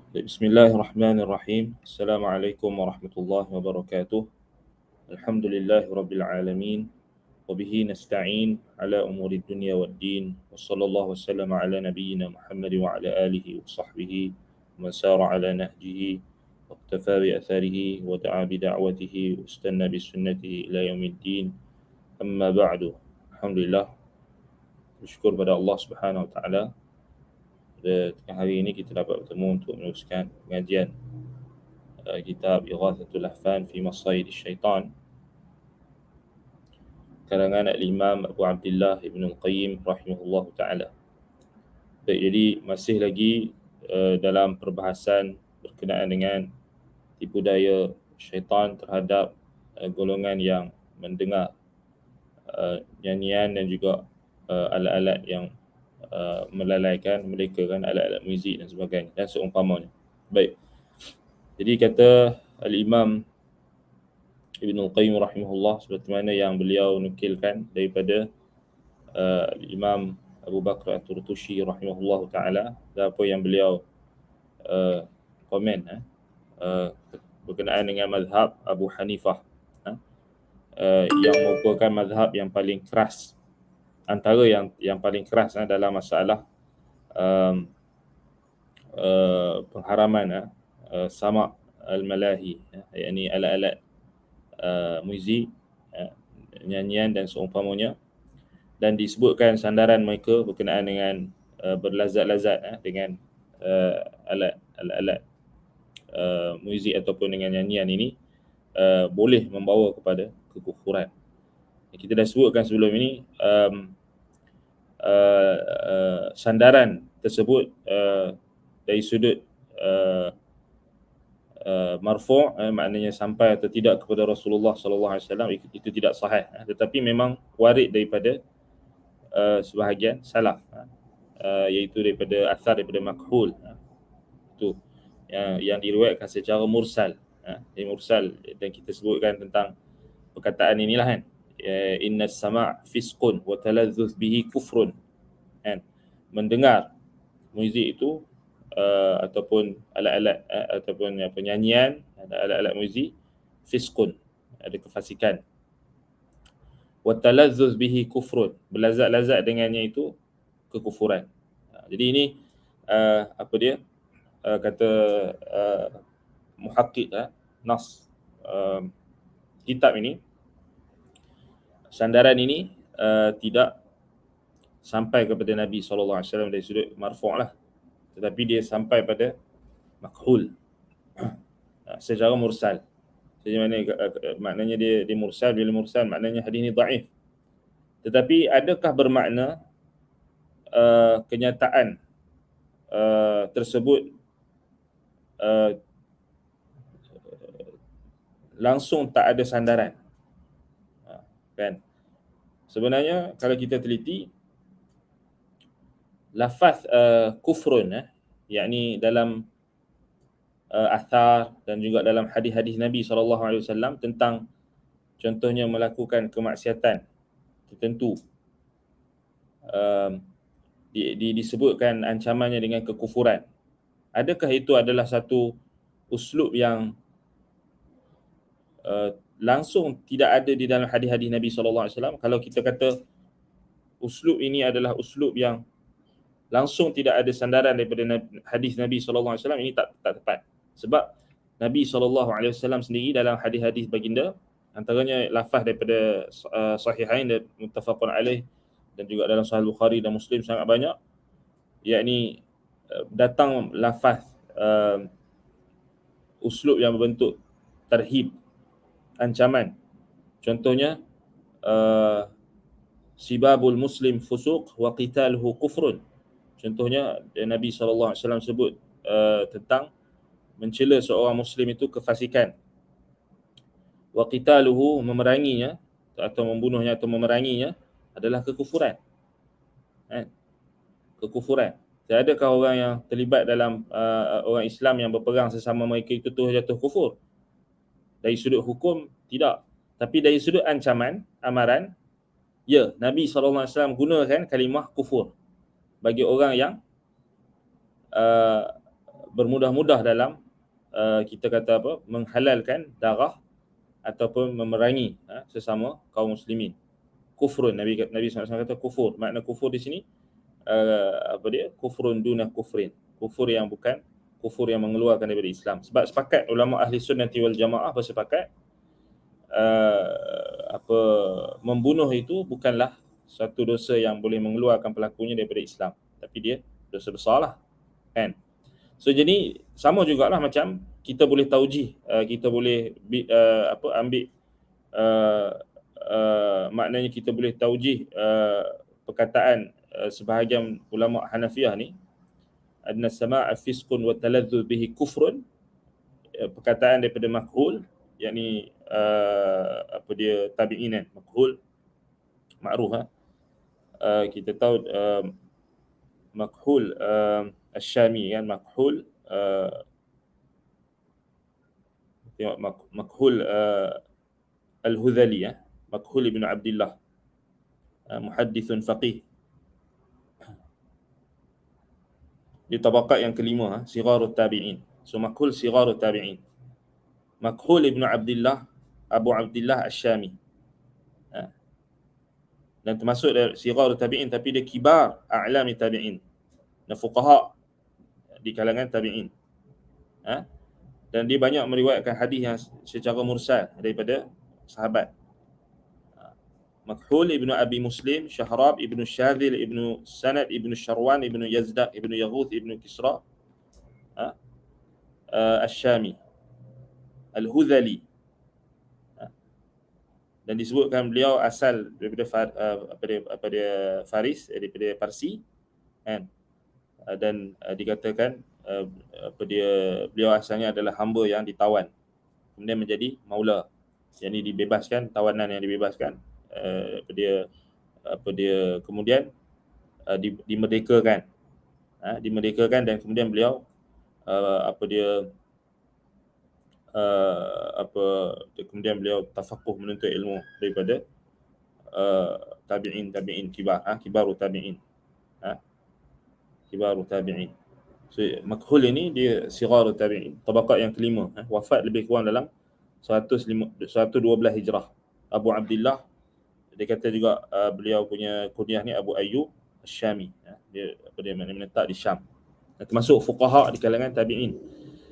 Bismillahirrahmanirrahim. Assalamualaikum warahmatullahi wabarakatuh. Alhamdulillahi rabbil alamin. Wa bihi nasta'in ala umuri dunya waddin. Wa sallallahu wasallam ala nabiyyina Muhammad wa ala alihi wa sahbihi wa man sara ala nahjihi wa iktafa bi atharihi wa da'a bi da'watihi wa istanna bi sunnatihi ila yaumiddin. Amma ba'du. Alhamdulillah, bersyukur pada Allah Subhanahu wa taala pada hari ini kita dapat bertemu untuk meneruskan pengajian kitab Ighathatul Lahfan fi Masayid Syaitan karangan Al-Imam Abu Abdullah Ibn Al-Qayyim rahimahullah ta'ala. Baik, jadi masih lagi dalam perbahasan berkenaan dengan tipu daya syaitan terhadap golongan yang mendengar nyanyian dan juga alat-alat yang melalaikan mereka, kan, alat-alat muzik dan sebagainya dan seumpamanya. Baik, jadi kata Al-Imam Ibn Al-Qayyim rahimahullah, seperti mana yang beliau nukilkan daripada Imam Abu Bakr At-Turtushi rahimahullah ta'ala, dan apa yang beliau komen berkenaan dengan mazhab Abu Hanifah, yang merupakan mazhab yang paling keras, antara yang paling keras dalam masalah pengharaman sama al-malahi, yakni alat-alat muzik, nyanyian dan seumpamanya, dan disebutkan sandaran mereka berkenaan dengan berlazat-lazat dengan alat-alat muzik ataupun dengan nyanyian ini boleh membawa kepada kekufuran. Kita dah sebutkan sebelum ini sandaran tersebut dari sudut marfu', maknanya sampai atau tidak kepada Rasulullah sallallahu alaihi wasallam, itu tidak sahih, tetapi memang warid daripada sebahagian salaf, iaitu daripada asar daripada makhul, itu yang diriwayatkan secara mursal, mursal, dan kita sebutkan tentang perkataan inilah, kan, inna sama' fisqun wa talazzuz bihi kufrun, kan, mendengar muzik itu ataupun alat-alat ataupun penyanyian, alat-alat muzik, fisqun, ada kefasikan, wa talazzuz bihi kufrun, berlazat-lazat dengannya itu kekufuran. Jadi ini apa dia kata muhaqqiq nas kitab ini, sandaran ini tidak sampai kepada Nabi SAW dari sudut marfu' lah, tetapi dia sampai pada makhul secara mursal. Jadi maknanya dia mursal. Bila mursal maknanya hadis ni dhaif, tetapi adakah bermakna kenyataan tersebut langsung tak ada sandaran, kan? Sebenarnya kalau kita teliti lafaz kufrun, yakni dalam athar dan juga dalam hadis-hadis Nabi SAW tentang contohnya melakukan kemaksiatan tertentu, disebutkan ancamannya dengan kekufuran. Adakah itu adalah satu uslub yang langsung tidak ada di dalam hadis-hadis Nabi SAW? Kalau kita kata uslub ini adalah uslub yang langsung tidak ada sandaran daripada hadis Nabi SAW, ini tak tepat. Sebab Nabi SAW sendiri dalam hadis-hadis baginda, antaranya lafaz daripada sahihain dan muttafaqun alaih, dan juga dalam Sahih Bukhari dan Muslim sangat banyak, yakni datang lafaz uslub yang berbentuk tarhib, ancaman. Contohnya sibabul muslim fusuq wa qitaluhu kufrun. Contohnya Nabi SAW sebut tentang mencela seorang muslim itu kefasikan, wa qitaluhu, memeranginya atau membunuhnya atau memeranginya adalah kekufuran, kekufuran. Adakah orang yang terlibat dalam orang Islam yang berperang sesama mereka itu jatuh kufur? Dari sudut hukum tidak, tapi dari sudut ancaman, amaran, ya, Nabi SAW gunakan kalimah kufur bagi orang yang bermudah-mudah dalam kita kata apa, menghalalkan darah ataupun memerangi sesama kaum muslimin. Kufrun, Nabi SAW kata kufur. Makna kufur di sini apa dia? Kufrun duna kufrin. Kufur yang bukan kufur yang mengeluarkan daripada Islam. Sebab sepakat ulama ahli sunnati wal jamaah bersepakat apa, membunuh itu bukanlah satu dosa yang boleh mengeluarkan pelakunya daripada Islam, tapi dia dosa besar lah, kan. So jadi sama jugalah macam kita boleh taujih, kita boleh ambil maknanya kita boleh taujih perkataan sebahagian ulama Hanafiyah ni, adna sama'a fisqun wa taladhdhu bihi kufrun, perkataan daripada Makhul, yakni apa dia, tabi'in kan, Makhul ma'ruf kita tahu Makhul Asy-Syami kan, Makhul tengok Makhul Al-Hudhali Makhul ibn Abdullah, muhaddithun faqih, di tabaqat yang kelima, sigharut tabi'in. So Makhul sigharut tabi'in. Makhul ibn Abdullah Abu Abdullah Asy-Syami, dan termasuk dari sigharut tabi'in, tapi dia kibar a'lami tabi'in dan fuqaha di kalangan tabi'in. Dan dia banyak meriwayatkan hadis yang secara mursal daripada sahabat. Makhul ibnu Abi Muslim, Syahrab ibnu Syadhil ibnu Sanad ibnu Syarwan ibnu Yazdaq ibnu Yaghuth ibnu Kisra Asy-Syami Al-Hudhali, dan disebutkan beliau asal daripada Faris, daripada Parsi, kan. Dan dikatakan beliau asalnya adalah hamba yang ditawan, kemudian menjadi maula, yakni dibebaskan, tawanan yang dibebaskan, kemudian dimerdekakan, dan kemudian beliau kemudian beliau tafaqquh, menuntut ilmu daripada tabi'in kibar, kibarut tabi'in, kibarut tabi'in. So Makhul ini dia sigharut tabi'in, tabaqat yang kelima, wafat lebih kurang dalam 112 Hijrah. Abu Abdullah, dia kata juga beliau punya kunyah ni Abu Ayyub Asy-Syami, dia menetap di Syam, termasuk fuqaha di kalangan tabi'in.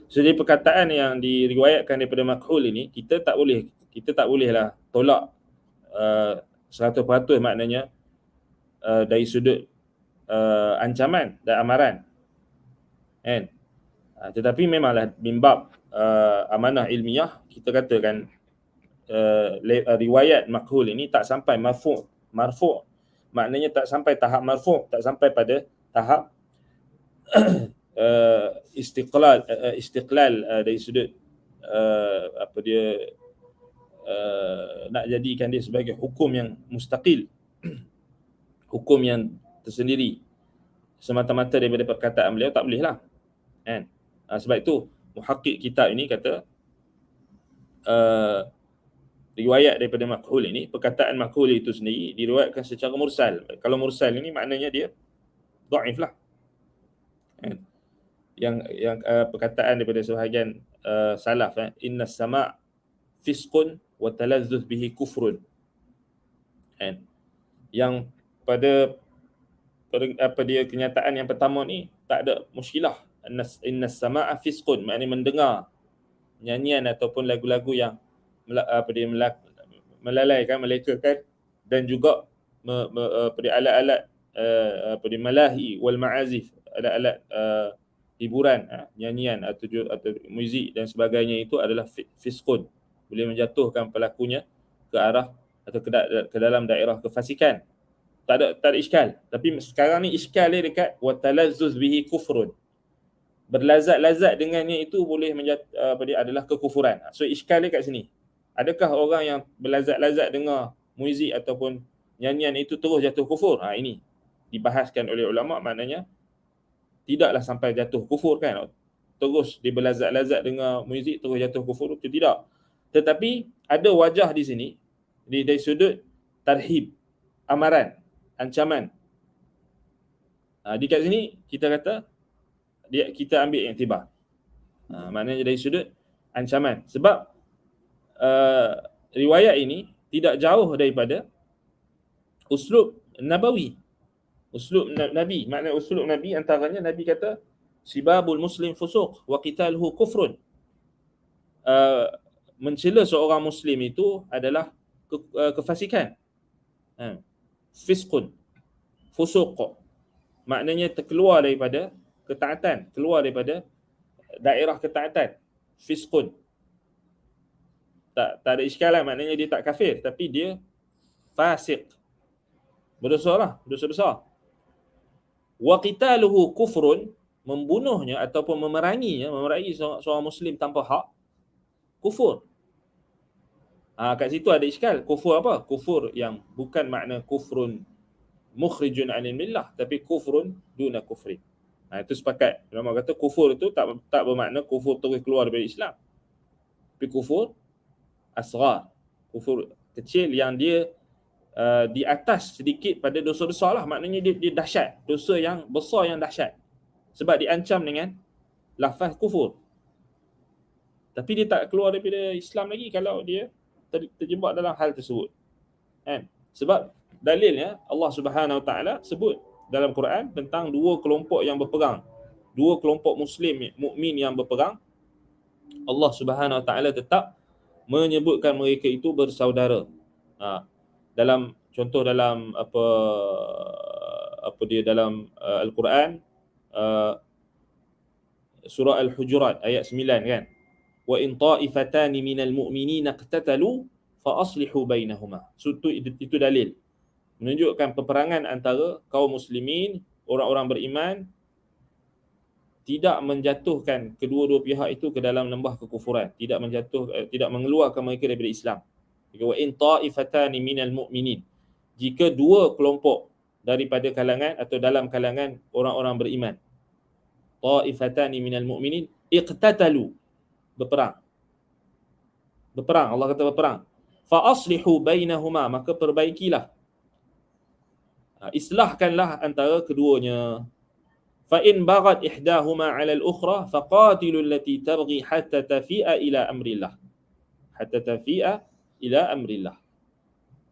So jadi perkataan yang diriwayatkan daripada Makhul ini, kita tak bolehlah tolak 100% maknanya dari sudut ancaman dan amaran, kan. Tetapi memanglah bimbab amanah ilmiah, kita katakan riwayat Makhul ini tak sampai marfu', maknanya tak sampai tahap marfu', tak sampai pada tahap istiqlal dari sudut nak jadikan dia sebagai hukum yang mustaqil, hukum yang tersendiri semata-mata daripada perkataan beliau, tak boleh lah, kan. Sebab itu muhaqqiq kitab ini kata riwayat daripada Makhul ini, perkataan Makhul itu sendiri diriwayatkan secara mursal. Kalau mursal ini maknanya dia dhaif lah, kan. Yang perkataan daripada sebahagian salaf, innas sama' fisqun wa talazzuz bihi kufrun, kan. Yang pada dia kenyataan yang pertama ni tak ada muskilah. Innas sama'a fisqun, maknanya mendengar nyanyian ataupun lagu-lagu yang melalaikan, melekakan, dan juga alat-alat malahi wal ma'azif, alat-alat hiburan, nyanyian atau muzik dan sebagainya, itu adalah fisqun, boleh menjatuhkan pelakunya ke arah atau ke dalam daerah kefasikan. Tak ada iskal. Tapi sekarang ni iskal dia dekat wa talazzuz bihi kufrun, berlazat-lazat dengannya itu boleh adalah kekufuran. So iskal dia kat sini, adakah orang yang berlazat-lazat dengar muzik ataupun nyanyian itu terus jatuh kufur? Ini dibahaskan oleh ulama, maknanya tidaklah sampai jatuh kufur, kan. Terus dia berlazat-lazat dengar muzik terus jatuh kufur, itu tidak. Tetapi ada wajah di sini dari sudut tarhib, amaran, ancaman. Di kat sini kita kata kita ambil iktibar. Maknanya dari sudut ancaman. Sebab riwayat ini tidak jauh daripada uslub nabawi. Uslub Nabi, makna uslub Nabi antaranya Nabi kata sibabul muslim fusuq wa qitaluhu kufrun. Mencela seorang muslim itu adalah kefasikan. Fisqun, fusuq. Maknanya terkeluar daripada ketaatan, keluar daripada daerah ketaatan. Fisqun. Tak ada iskal lah, maknanya dia tak kafir tapi dia fasik. Berdosa lah, berdosa besar. Wa qitaluhu kufrun, membunuhnya ataupun memerangi seorang muslim tanpa hak, kufur. Kat situ ada iskal. Kufur apa? Kufur yang bukan makna kufrun mukhrijun anil millah, tapi kufrun duna kufri. Itu sepakat. Ulama kata kufur itu tak bermakna kufur terus keluar dari Islam. Tapi kufur asghar, kufur kecil yang dia di atas sedikit pada dosa besar lah. Maknanya dia dahsyat, dosa yang besar yang dahsyat, sebab diancam dengan lafaz kufur. Tapi dia tak keluar daripada Islam lagi kalau dia terjebak dalam hal tersebut. Kan? Sebab dalilnya Allah Subhanahu Wa Taala sebut dalam Quran tentang dua kelompok yang berperang. Dua kelompok muslim mukmin yang berperang. Allah Subhanahu Wa Taala tetap menyebutkan mereka itu bersaudara. Dalam contoh dalam apa dia dalam Al-Quran, surah Al-Hujurat ayat 9 kan. Wa in ta'ifatani minal mu'minina iqtatalu fa aslihu bainahuma. Itu dalil menunjukkan peperangan antara kaum muslimin, orang-orang beriman, tidak menjatuhkan kedua-dua pihak itu ke dalam lembah kekufuran, tidak mengeluarkan mereka daripada Islam. Wa in ta'ifatani minal mu'minin, jika dua kelompok daripada kalangan atau dalam kalangan orang-orang beriman, ta'ifatani minal mu'minin iqtatalu, berperang, Allah kata berperang, fa aslihu bainahuma, maka perbaikilah, islahkanlah antara keduanya. Fa in baghat ihdahuma 'ala al-ukhra faqatilu allati tabghi hatta tafi'a ila amrillah,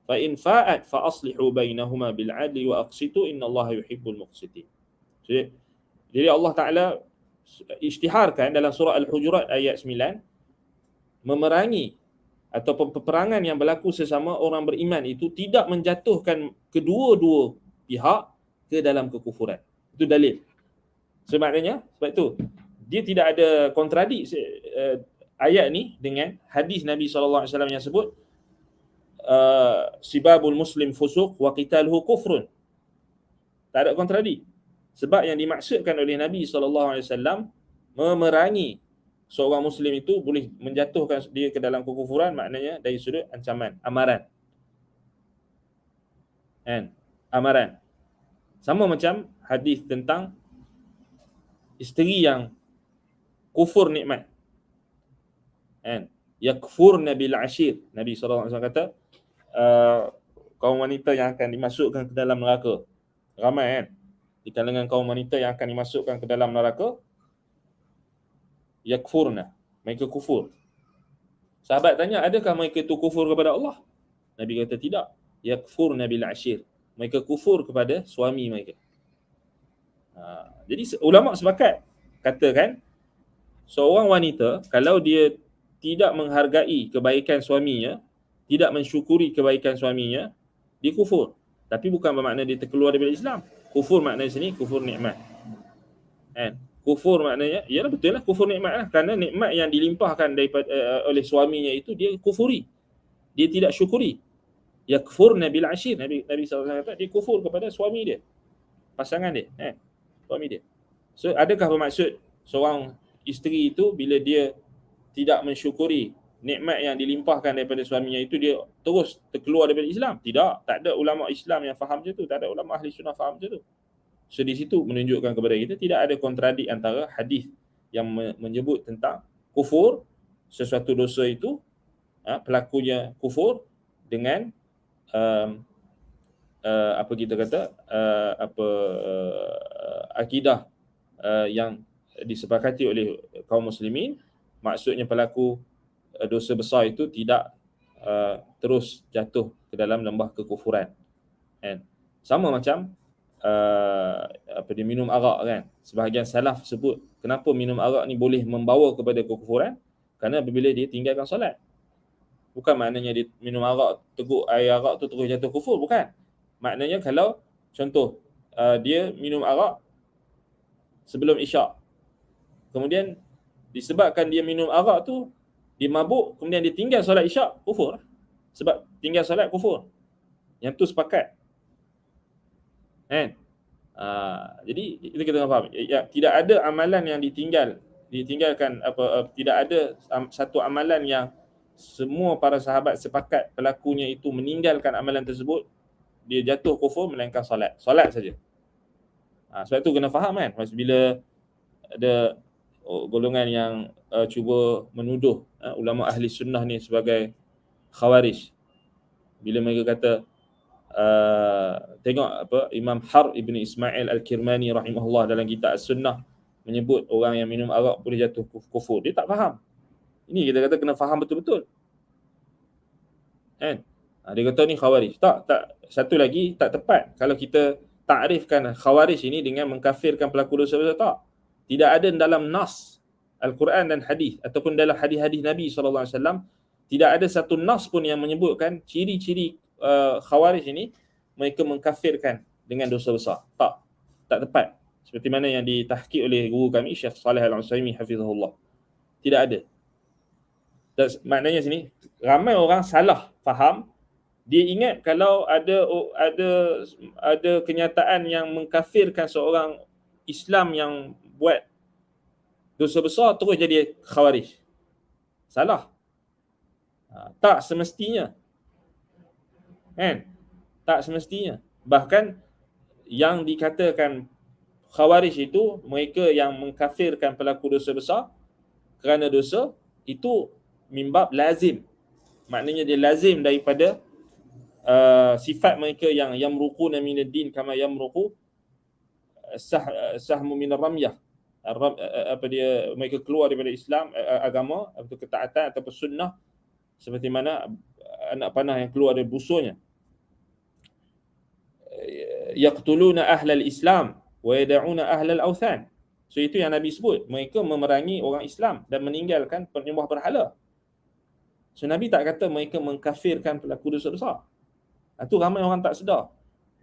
fa in fa'at fa aslihu bainahuma bil 'adli wa aqsitu innallaha yuhibbul muqsitin. Jadi Allah Taala isytiharkan dalam surah Al-Hujurat ayat 9, memerangi ataupun peperangan yang berlaku sesama orang beriman itu tidak menjatuhkan kedua-dua pihak ke dalam kekufuran. Itu dalil. Sebab itu dia tidak ada kontradik ayat ni dengan hadis Nabi SAW yang sebut sibabul muslim fusuq wa qitaluhu kufrun. Tak ada kontradik. Sebab yang dimaksudkan oleh Nabi SAW memerangi seorang muslim itu boleh menjatuhkan dia ke dalam kekufuran, maknanya dari sudut ancaman, amaran. Amaran. Sama macam hadis tentang isteri yang kufur nikmat. Yakfurna bil ashir. Nabi SAW kata kaum wanita yang akan dimasukkan ke dalam neraka. Ramai kan? Di kalangan kaum wanita yang akan dimasukkan ke dalam neraka, yakfurna, mereka kufur. Sahabat tanya, adakah mereka itu kufur kepada Allah? Nabi kata tidak. Yakfurna bil ashir, mereka kufur kepada suami mereka. Jadi ulama sepakat katakan seorang wanita kalau dia tidak menghargai kebaikan suaminya, tidak mensyukuri kebaikan suaminya, dia kufur. Tapi bukan bermakna dia terkeluar daripada Islam. Kufur maknanya sini kufur nikmat. Kufur maknanya, ialah betul lah kufur nikmat lah. Kerana nikmat yang dilimpahkan daripada oleh suaminya itu dia kufuri. Dia tidak syukuri. Yakfurna bil ashir. Nabi SAW kata dia kufur kepada suami dia, pasangan dia, suami dia. So adakah bermaksud seorang isteri itu bila dia tidak mensyukuri nikmat yang dilimpahkan daripada suaminya itu dia terus terkeluar daripada Islam? Tidak, tak ada ulama Islam yang faham macam tu, tak ada ulama ahli sunnah faham macam tu. So di situ menunjukkan kepada kita tidak ada kontradik antara hadis yang menyebut tentang kufur, sesuatu dosa itu pelakunya kufur, dengan apa kita kata akidah yang disepakati oleh kaum muslimin, maksudnya pelaku dosa besar itu tidak terus jatuh ke dalam lembah kekufuran, kan. Sama macam dia minum arak, kan. Sebahagian salaf sebut kenapa minum arak ni boleh membawa kepada kekufuran, kerana apabila dia tinggalkan solat. Bukan maknanya dia minum arak, teguk air arak tu terus jatuh kufur, bukan. Maknanya kalau contoh dia minum arak sebelum isyak, kemudian disebabkan dia minum arak tu, dia mabuk, kemudian dia tinggal solat isyak, kufur. Sebab tinggal solat kufur. Yang tu sepakat, kan. Jadi itu kita kena faham. Tidak ada amalan yang ditinggalkan tidak ada satu amalan yang semua para sahabat sepakat pelakunya itu meninggalkan amalan tersebut, dia jatuh kufur, melainkan solat. Solat saja. Sebab tu kena faham, kan. Bila ada golongan yang cuba menuduh ulama ahli sunnah ni sebagai khawarij, bila mereka kata tengok Imam Har ibn Ismail Al-Kirmani rahimahullah dalam kitab As-Sunnah menyebut orang yang minum arak boleh jatuh kufur. Dia tak faham. Ini kita kata kena faham betul-betul, kan. Dia kata ni khawarij. Tak. Satu lagi, tak tepat kalau kita takrifkan khawarij ini dengan mengkafirkan pelaku dosa besar. Tak. Tidak ada dalam nas Al-Quran dan hadis ataupun dalam hadis-hadis Nabi SAW, tidak ada satu nas pun yang menyebutkan ciri-ciri khawarij ini mereka mengkafirkan dengan dosa besar. Tak tepat. Seperti mana yang ditahqiq oleh guru kami Syekh Saleh Al-Utsaimin hafizahullah. Tidak ada. Dan maknanya sini ramai orang salah faham. Dia ingat kalau ada kenyataan yang mengkafirkan seorang Islam yang buat dosa besar terus jadi khawarij. Salah. Tak semestinya, kan. Tak semestinya. Bahkan yang dikatakan khawarij itu mereka yang mengkafirkan pelaku dosa besar kerana dosa itu mimbab lazim. Maknanya dia lazim daripada sifat mereka yang yamruquna minad din kama yamruqu sahmu minar ramyah. Mereka keluar daripada Islam, agama atau ketaatan atau sunnah seperti mana anak panah yang keluar dari busurnya. Yaqtuluna ahlal Islam wa yad'una ahlal awthan. So itu yang Nabi sebut, mereka memerangi orang Islam dan meninggalkan penyembah berhala. So Nabi tak kata mereka mengkafirkan pelaku dosa besar. Itu ramai orang tak sedar.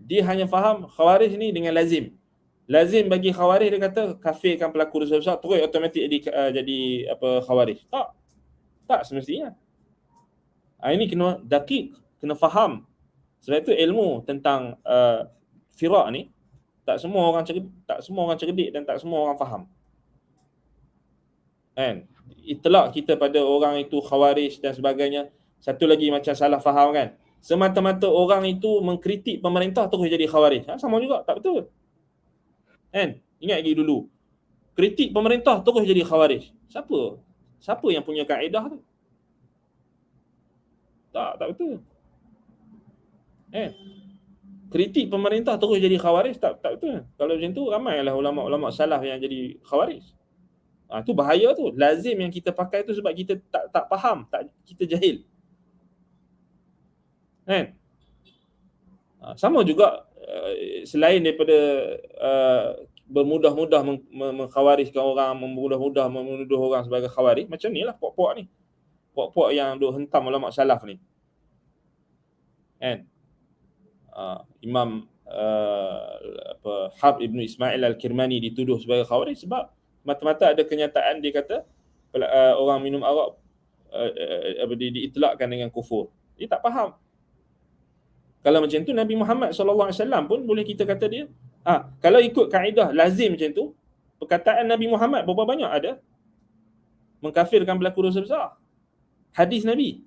Dia hanya faham khawarij ni dengan lazim. Lazim bagi khawarij, dia kata kafirkan pelaku dosa besar terus automatik jadi khawarij. Tak semestinya. Ini kena dakik, kena faham. Sebab itu ilmu tentang firak ni tak semua orang cerdik dan tak semua orang faham. Kan? Itlak kita pada orang itu khawarij dan sebagainya. Satu lagi macam salah faham, kan. Semata-mata orang itu mengkritik pemerintah terus jadi khawarij. Sama juga, tak betul. Kan? Ingat lagi dulu. Kritik pemerintah terus jadi khawarij. Siapa yang punya kaedah tu? Tak betul. Kritik pemerintah terus jadi khawarij, tak betul. Kalau macam tu ramailah ulama-ulama salaf yang jadi khawarij. Tu bahaya tu. Lazim yang kita pakai tu sebab kita tak faham, kita jahil. Kan? Sama juga selain daripada bermudah-mudah mengkhawarijkan orang, bermudah-mudah menuduh orang sebagai khawarij, macam ni lah puak-puak ni. Puak-puak yang duk hentam ulama salaf ni. Kan? Imam Harb ibn Ismail Al-Kirmani dituduh sebagai khawarij sebab mata-mata ada kenyataan dia kata orang minum arak diitlakkan dengan kufur. Dia tak faham. Kalau macam tu Nabi Muhammad SAW pun boleh kita kata dia kalau ikut kaedah lazim macam tu, perkataan Nabi Muhammad berapa banyak ada mengkafirkan pelaku dosa besar. Hadis Nabi.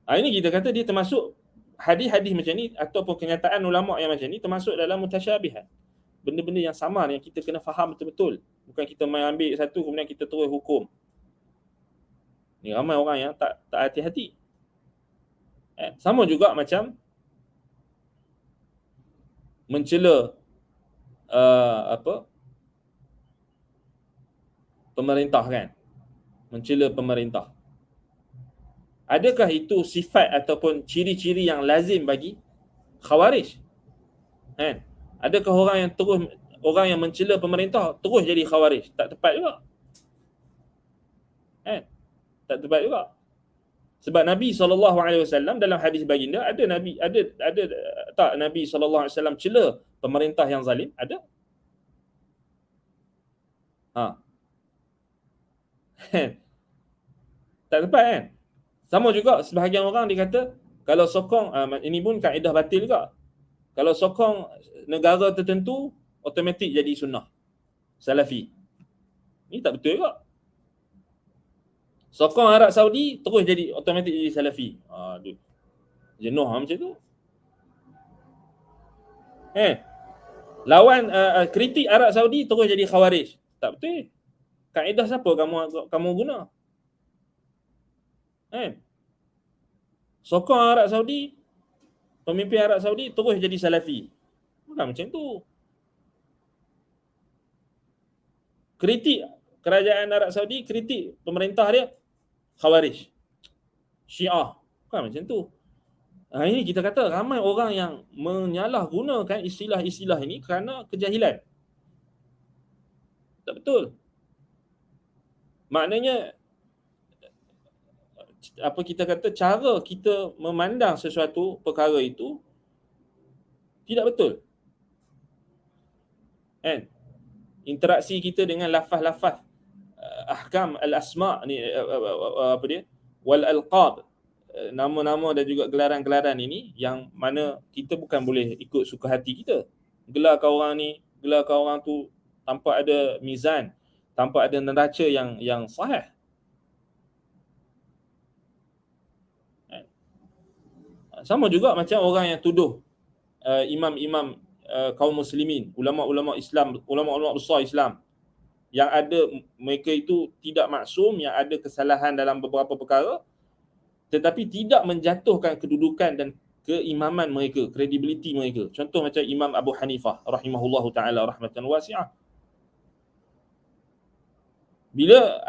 Ini kita kata dia termasuk hadis-hadis macam ni ataupun kenyataan ulama yang macam ni termasuk dalam mutasyabihat. Benda-benda yang samar yang kita kena faham betul-betul. Bukan kita main ambil satu kemudian kita terus hukum. Ni ramai orang yang tak hati-hati. Sama juga macam mencela pemerintah kan? Mencela pemerintah. Adakah itu sifat ataupun ciri-ciri yang lazim bagi khawarij? Kan? Adakah orang yang mencela pemerintah terus jadi khawarij? Tak tepat juga. Kan? Tak tepat juga. Sebab Nabi SAW dalam hadis baginda ada tak Nabi SAW cela pemerintah yang zalim? Ada. Ha. Tak tepat kan? Sama juga sebahagian orang dia kata kalau sokong ini pun kaedah batil juga. Kalau sokong negara tertentu automatik jadi sunnah salafi. Ini tak betul juga. Sokong Arab Saudi terus jadi automatik jadi salafi. Aduh. Jenuh macam tu. Lawan kritik Arab Saudi terus jadi khawarij. Tak betul. Kaedah siapa kamu guna? Sokong Arab Saudi, pemimpin Arab Saudi terus jadi salafi. Bukan macam tu. Kritik kerajaan Arab Saudi, kritik pemerintah dia khawarij, Syiah. Bukan macam tu. Ini kita kata ramai orang yang menyalahgunakan istilah-istilah ini kerana kejahilan. Tak betul. Maknanya apa kita kata, cara kita memandang sesuatu perkara itu tidak betul. Kan? Interaksi kita dengan lafaz-lafaz ahkam al-asma' ni apa dia? Wal alqab, nama-nama dan juga gelaran-gelaran ini yang mana kita bukan boleh ikut suka hati kita. Gelarkan orang ni, gelarkan orang tu tanpa ada mizan, tanpa ada neraca yang sahih. Sama juga macam orang yang tuduh imam-imam kaum muslimin, ulama-ulama Islam, ulama-ulama besar Islam, yang ada mereka itu tidak maksum, yang ada kesalahan dalam beberapa perkara, tetapi tidak menjatuhkan kedudukan dan keimaman mereka, kredibiliti mereka. Contoh macam Imam Abu Hanifah rahimahullahu taala rahmatan wasi'ah. Bila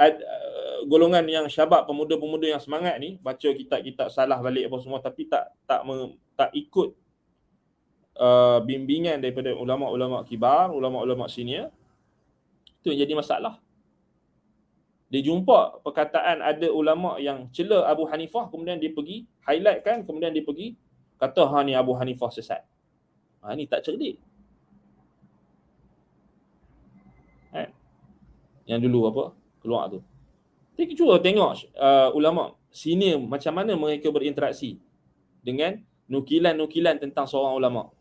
golongan yang syabab, pemuda-pemuda yang semangat ni baca kitab-kitab salah balik apa semua, tapi tak ikut bimbingan daripada ulama-ulama kibar, ulama-ulama senior, itu yang jadi masalah. Dia jumpa perkataan ada ulama yang cela Abu Hanifah, kemudian dia pergi highlightkan, kemudian dia pergi kata ni Abu Hanifah sesat. Ni tak cerdik. Yang dulu apa keluar tu. Tapi cuba tengok ulama senior macam mana mereka berinteraksi dengan nukilan-nukilan tentang seorang ulama.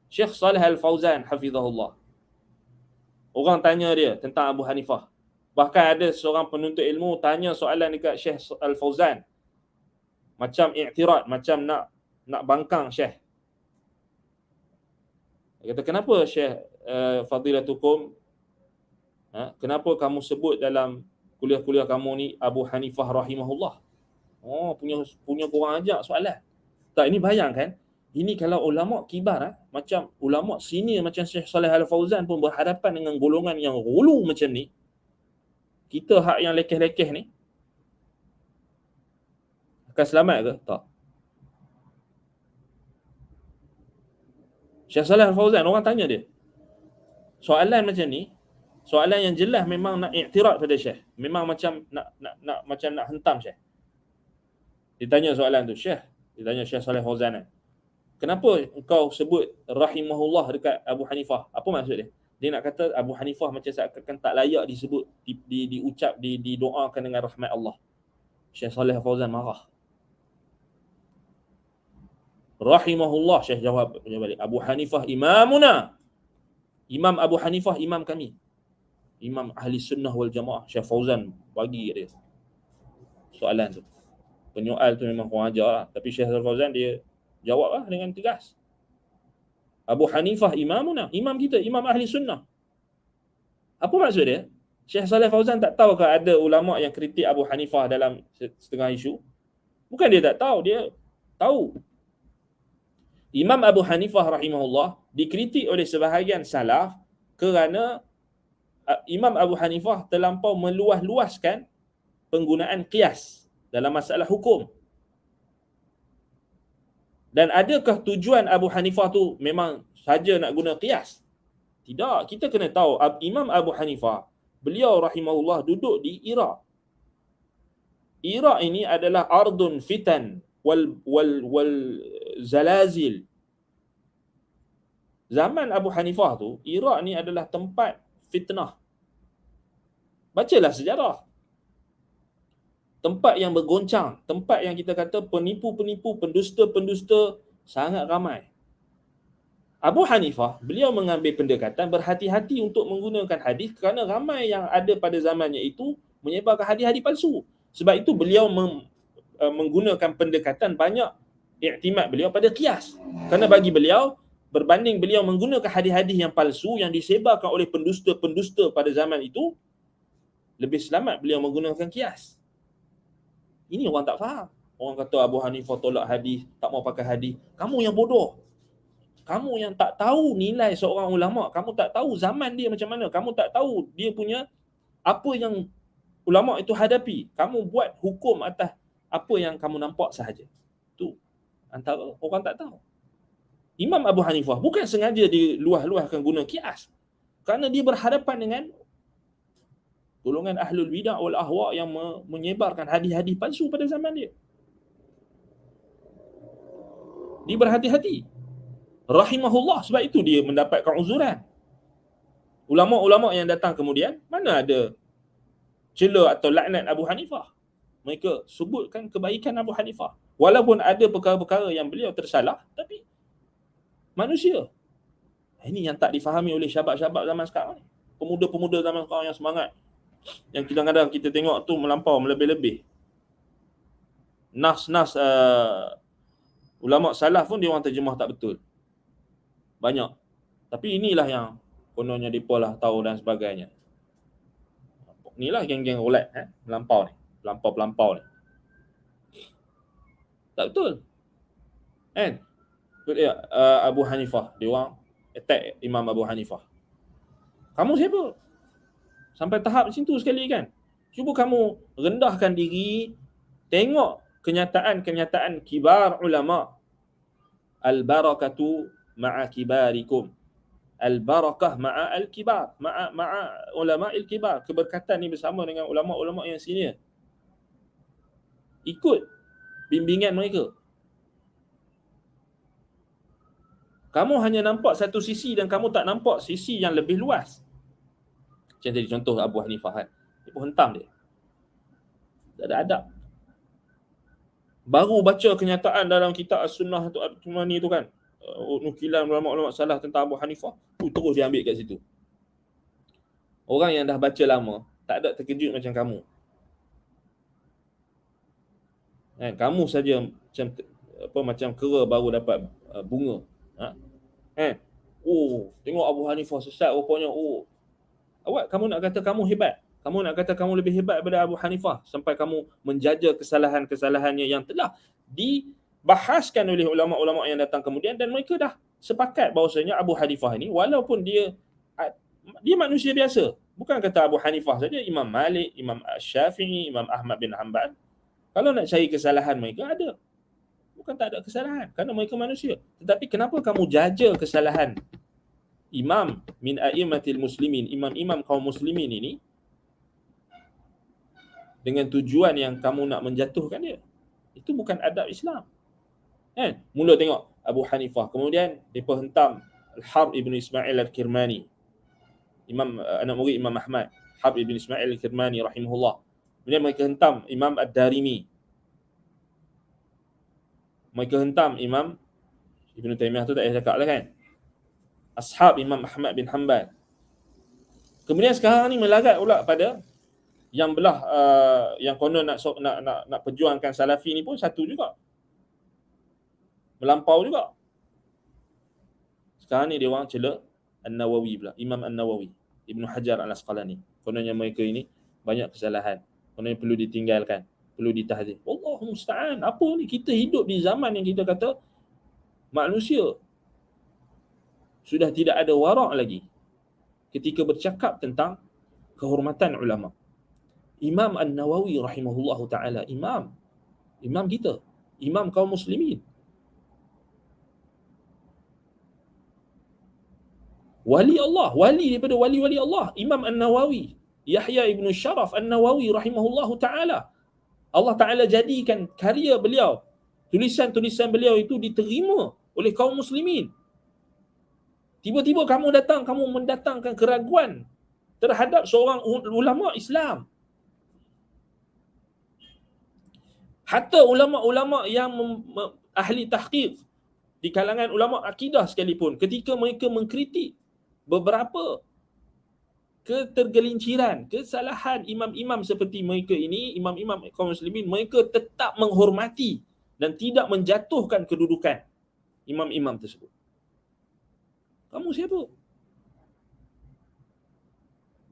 Syekh Saleh Al-Fauzan hafizahullah. Orang tanya dia tentang Abu Hanifah. Bahkan ada seorang penuntut ilmu tanya soalan dekat Syekh Al-Fauzan. Macam i'tirad, macam nak bangkang Syekh. Dia kata, kenapa Syekh Fadilatukum, kenapa kamu sebut dalam kuliah-kuliah kamu ni Abu Hanifah rahimahullah? Punya korang ajak soalan. Tak, ini bayangkan, ini kalau ulama kibar, macam ulama senior macam Syekh Saleh Al-Fauzan pun berhadapan dengan golongan yang ghulu macam ni, kita hak yang lekeh-lekeh ni akan selamat ke? Tak. Syekh Saleh Al-Fauzan, orang tanya dia soalan macam ni, soalan yang jelas memang nak i'tirad pada Syekh, memang macam nak hentam Syekh. Ditanya soalan tu, ditanya Syekh Saleh Fauzan, kenapa engkau sebut rahimahullah dekat Abu Hanifah? Apa maksud dia? Dia nak kata Abu Hanifah macam seakan tak layak disebut, diucap, didoakan dengan rahmat Allah. Syekh Saleh Fauzan marah. Rahimahullah, Syekh jawab balik, Abu Hanifah imamuna. Imam Abu Hanifah imam kami. Imam ahli sunnah wal jamaah. Syekh Fauzan bagi dia soalan tu. Penyoal tu memang kurang ajar lah. Tapi Syekh Fauzan dia jawab lah dengan tegas. Abu Hanifah imamuna, imam kita, imam ahli sunnah. Apa maksud dia? Syekh Saleh Fauzan tak tahu ke ada ulama yang kritik Abu Hanifah dalam setengah isu? Bukan dia tak tahu, dia tahu. Imam Abu Hanifah rahimahullah dikritik oleh sebahagian salaf kerana Imam Abu Hanifah terlampau meluas-luaskan penggunaan qiyas dalam masalah hukum. Dan adakah tujuan Abu Hanifah tu memang saja nak guna qiyas? Tidak, kita kena tahu Imam Abu Hanifah, beliau rahimahullah duduk di Iraq. Iraq ini adalah ardun fitan wal zalazil. Zaman Abu Hanifah tu, Iraq ni adalah tempat fitnah. Bacalah sejarah. Tempat yang bergoncang, tempat yang kita kata penipu-penipu, pendusta-pendusta sangat ramai. Abu Hanifah, beliau mengambil pendekatan berhati-hati untuk menggunakan hadis kerana ramai yang ada pada zamannya itu menyebarkan hadis-hadis palsu. Sebab itu beliau menggunakan pendekatan banyak iktimad beliau pada qiyas. Kerana bagi beliau, berbanding beliau menggunakan hadis-hadis yang palsu yang disebarkan oleh pendusta-pendusta pada zaman itu, lebih selamat beliau menggunakan qiyas. Ini orang tak faham. Orang kata Abu Hanifah tolak hadis, tak mau pakai hadis. Kamu yang bodoh. Kamu yang tak tahu nilai seorang ulama, kamu tak tahu zaman dia macam mana, kamu tak tahu dia punya apa yang ulama itu hadapi. Kamu buat hukum atas apa yang kamu nampak sahaja. Tu antara orang tak tahu. Imam Abu Hanifah bukan sengaja diluah-luahkan guna qiyas. Kerana dia berhadapan dengan golongan ahlul bidah wal ahwa yang menyebarkan hadis-hadis palsu pada zaman dia. Dia berhati-hati. Rahimahullah, sebab itu dia mendapatkan uzuran. Ulama-ulama yang datang kemudian, mana ada cela atau laknat Abu Hanifah. Mereka sebutkan kebaikan Abu Hanifah. Walaupun ada perkara-perkara yang beliau tersalah, tapi manusia. Ini yang tak difahami oleh syabab-syabab zaman sekarang. Pemuda-pemuda zaman sekarang yang semangat. Yang kadang-kadang kita tengok tu melampau, melebih-lebih. Nas-nas ulama salaf pun dia orang terjemah tak betul. Banyak. Tapi inilah yang kononnya mereka lah tahu dan sebagainya. Inilah geng-geng roulette melampau ni. Pelampau-pelampau ni. Tak betul. Kan? Abu Hanifah. Dia orang attack Imam Abu Hanifah. Kamu siapa? Sampai tahap macam tu sekali kan? Cuba kamu rendahkan diri. Tengok kenyataan-kenyataan kibar ulama. Al-barakatu ma'a kibarikum. Al-barakah ma'a al-kibar. Ma'a ulama al-kibar. Keberkatan ni bersama dengan ulama-ulama yang senior. Ikut bimbingan mereka. Kamu hanya nampak satu sisi dan kamu tak nampak sisi yang lebih luas. Macam tadi contoh Abu Hanifah kan. Dia pun hentam dia. Tak ada adab. Baru baca kenyataan dalam kitab As-Sunnah tu ni tu kan. Nukilan ulama-ulama salah tentang Abu Hanifah, terus dia ambil kat situ. Orang yang dah baca lama tak ada terkejut macam kamu. Kamu saja macam kera baru dapat bunga. Tengok Abu Hanifah sesat rupanya. Awak kamu nak kata kamu hebat. Kamu nak kata kamu lebih hebat daripada Abu Hanifah sampai kamu menjaja kesalahan-kesalahannya yang telah dibahaskan oleh ulama-ulama yang datang kemudian, dan mereka dah sepakat bahawasanya Abu Hanifah ini walaupun dia manusia biasa. Bukan kata Abu Hanifah saja, Imam Malik, Imam Syafi'i, Imam Ahmad bin Hanbal. Kalau nak cari kesalahan mereka ada. Bukan tak ada kesalahan, kerana mereka manusia. Tetapi kenapa kamu jaja kesalahan imam min a'immatil muslimin, imam-imam kaum muslimin ini dengan tujuan yang kamu nak menjatuhkan dia? Itu bukan adab Islam. Mula tengok Abu Hanifah, kemudian mereka hentam Al-Harb ibn Ismail Al-Kirmani, anak murid Imam Ahmad, Harb ibn Ismail Al-Kirmani rahimahullah. Kemudian mereka hentam Imam Ad-Darimi. Mereka hentam Imam Ibn Taymiyah tu tak payah cakap lah kan. Ashab Imam Ahmad bin Hanbal. Kemudian sekarang ni melarat pula pada yang belah yang konon nak perjuangkan salafi ni pun satu juga. Melampau juga. Sekarang ni dia orang cela An-Nawawi pula, Imam An-Nawawi, Ibn Hajar Al-Asqalani. Kononnya mereka ini banyak kesalahan. Kononnya perlu ditinggalkan, perlu ditahdir. Wallahu musta'an. Apa ni, kita hidup di zaman yang kita kata manusia sudah tidak ada warak lagi ketika bercakap tentang kehormatan ulama. Imam An-Nawawi rahimahullahu taala, imam kita, imam kaum muslimin, wali Allah, wali daripada wali-wali Allah, Imam An-Nawawi, Yahya ibn Sharaf An-Nawawi rahimahullahu taala. Allah Taala jadikan karya beliau, tulisan-tulisan beliau itu diterima oleh kaum muslimin. Tiba-tiba kamu mendatangkan keraguan terhadap seorang ulama Islam. Hatta ulama-ulama yang ahli tahqiq di kalangan ulama akidah sekalipun, ketika mereka mengkritik beberapa ketergelinciran, kesalahan imam-imam seperti mereka ini, imam-imam kaum muslimin, mereka tetap menghormati dan tidak menjatuhkan kedudukan imam-imam tersebut. Kamu siapa?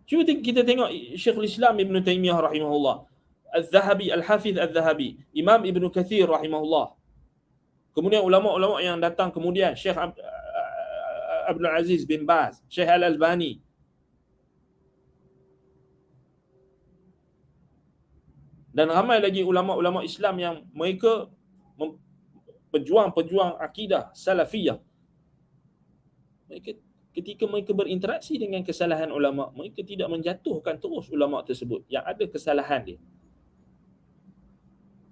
Cuba kita tengok Syekhul Islam Ibn Taymiyah rahimahullah, Al-Zahabi, Al-Hafiz Al-Zahabi, Imam Ibn Kathir rahimahullah. Kemudian ulama-ulama yang datang kemudian, Syekh Abdul Aziz bin Baz, Syekh Al-Albani. Dan ramai lagi ulama-ulama Islam yang mereka pejuang-pejuang akidah salafiyah. Mereka, ketika mereka berinteraksi dengan kesalahan ulama, mereka tidak menjatuhkan terus ulama tersebut yang ada kesalahan dia.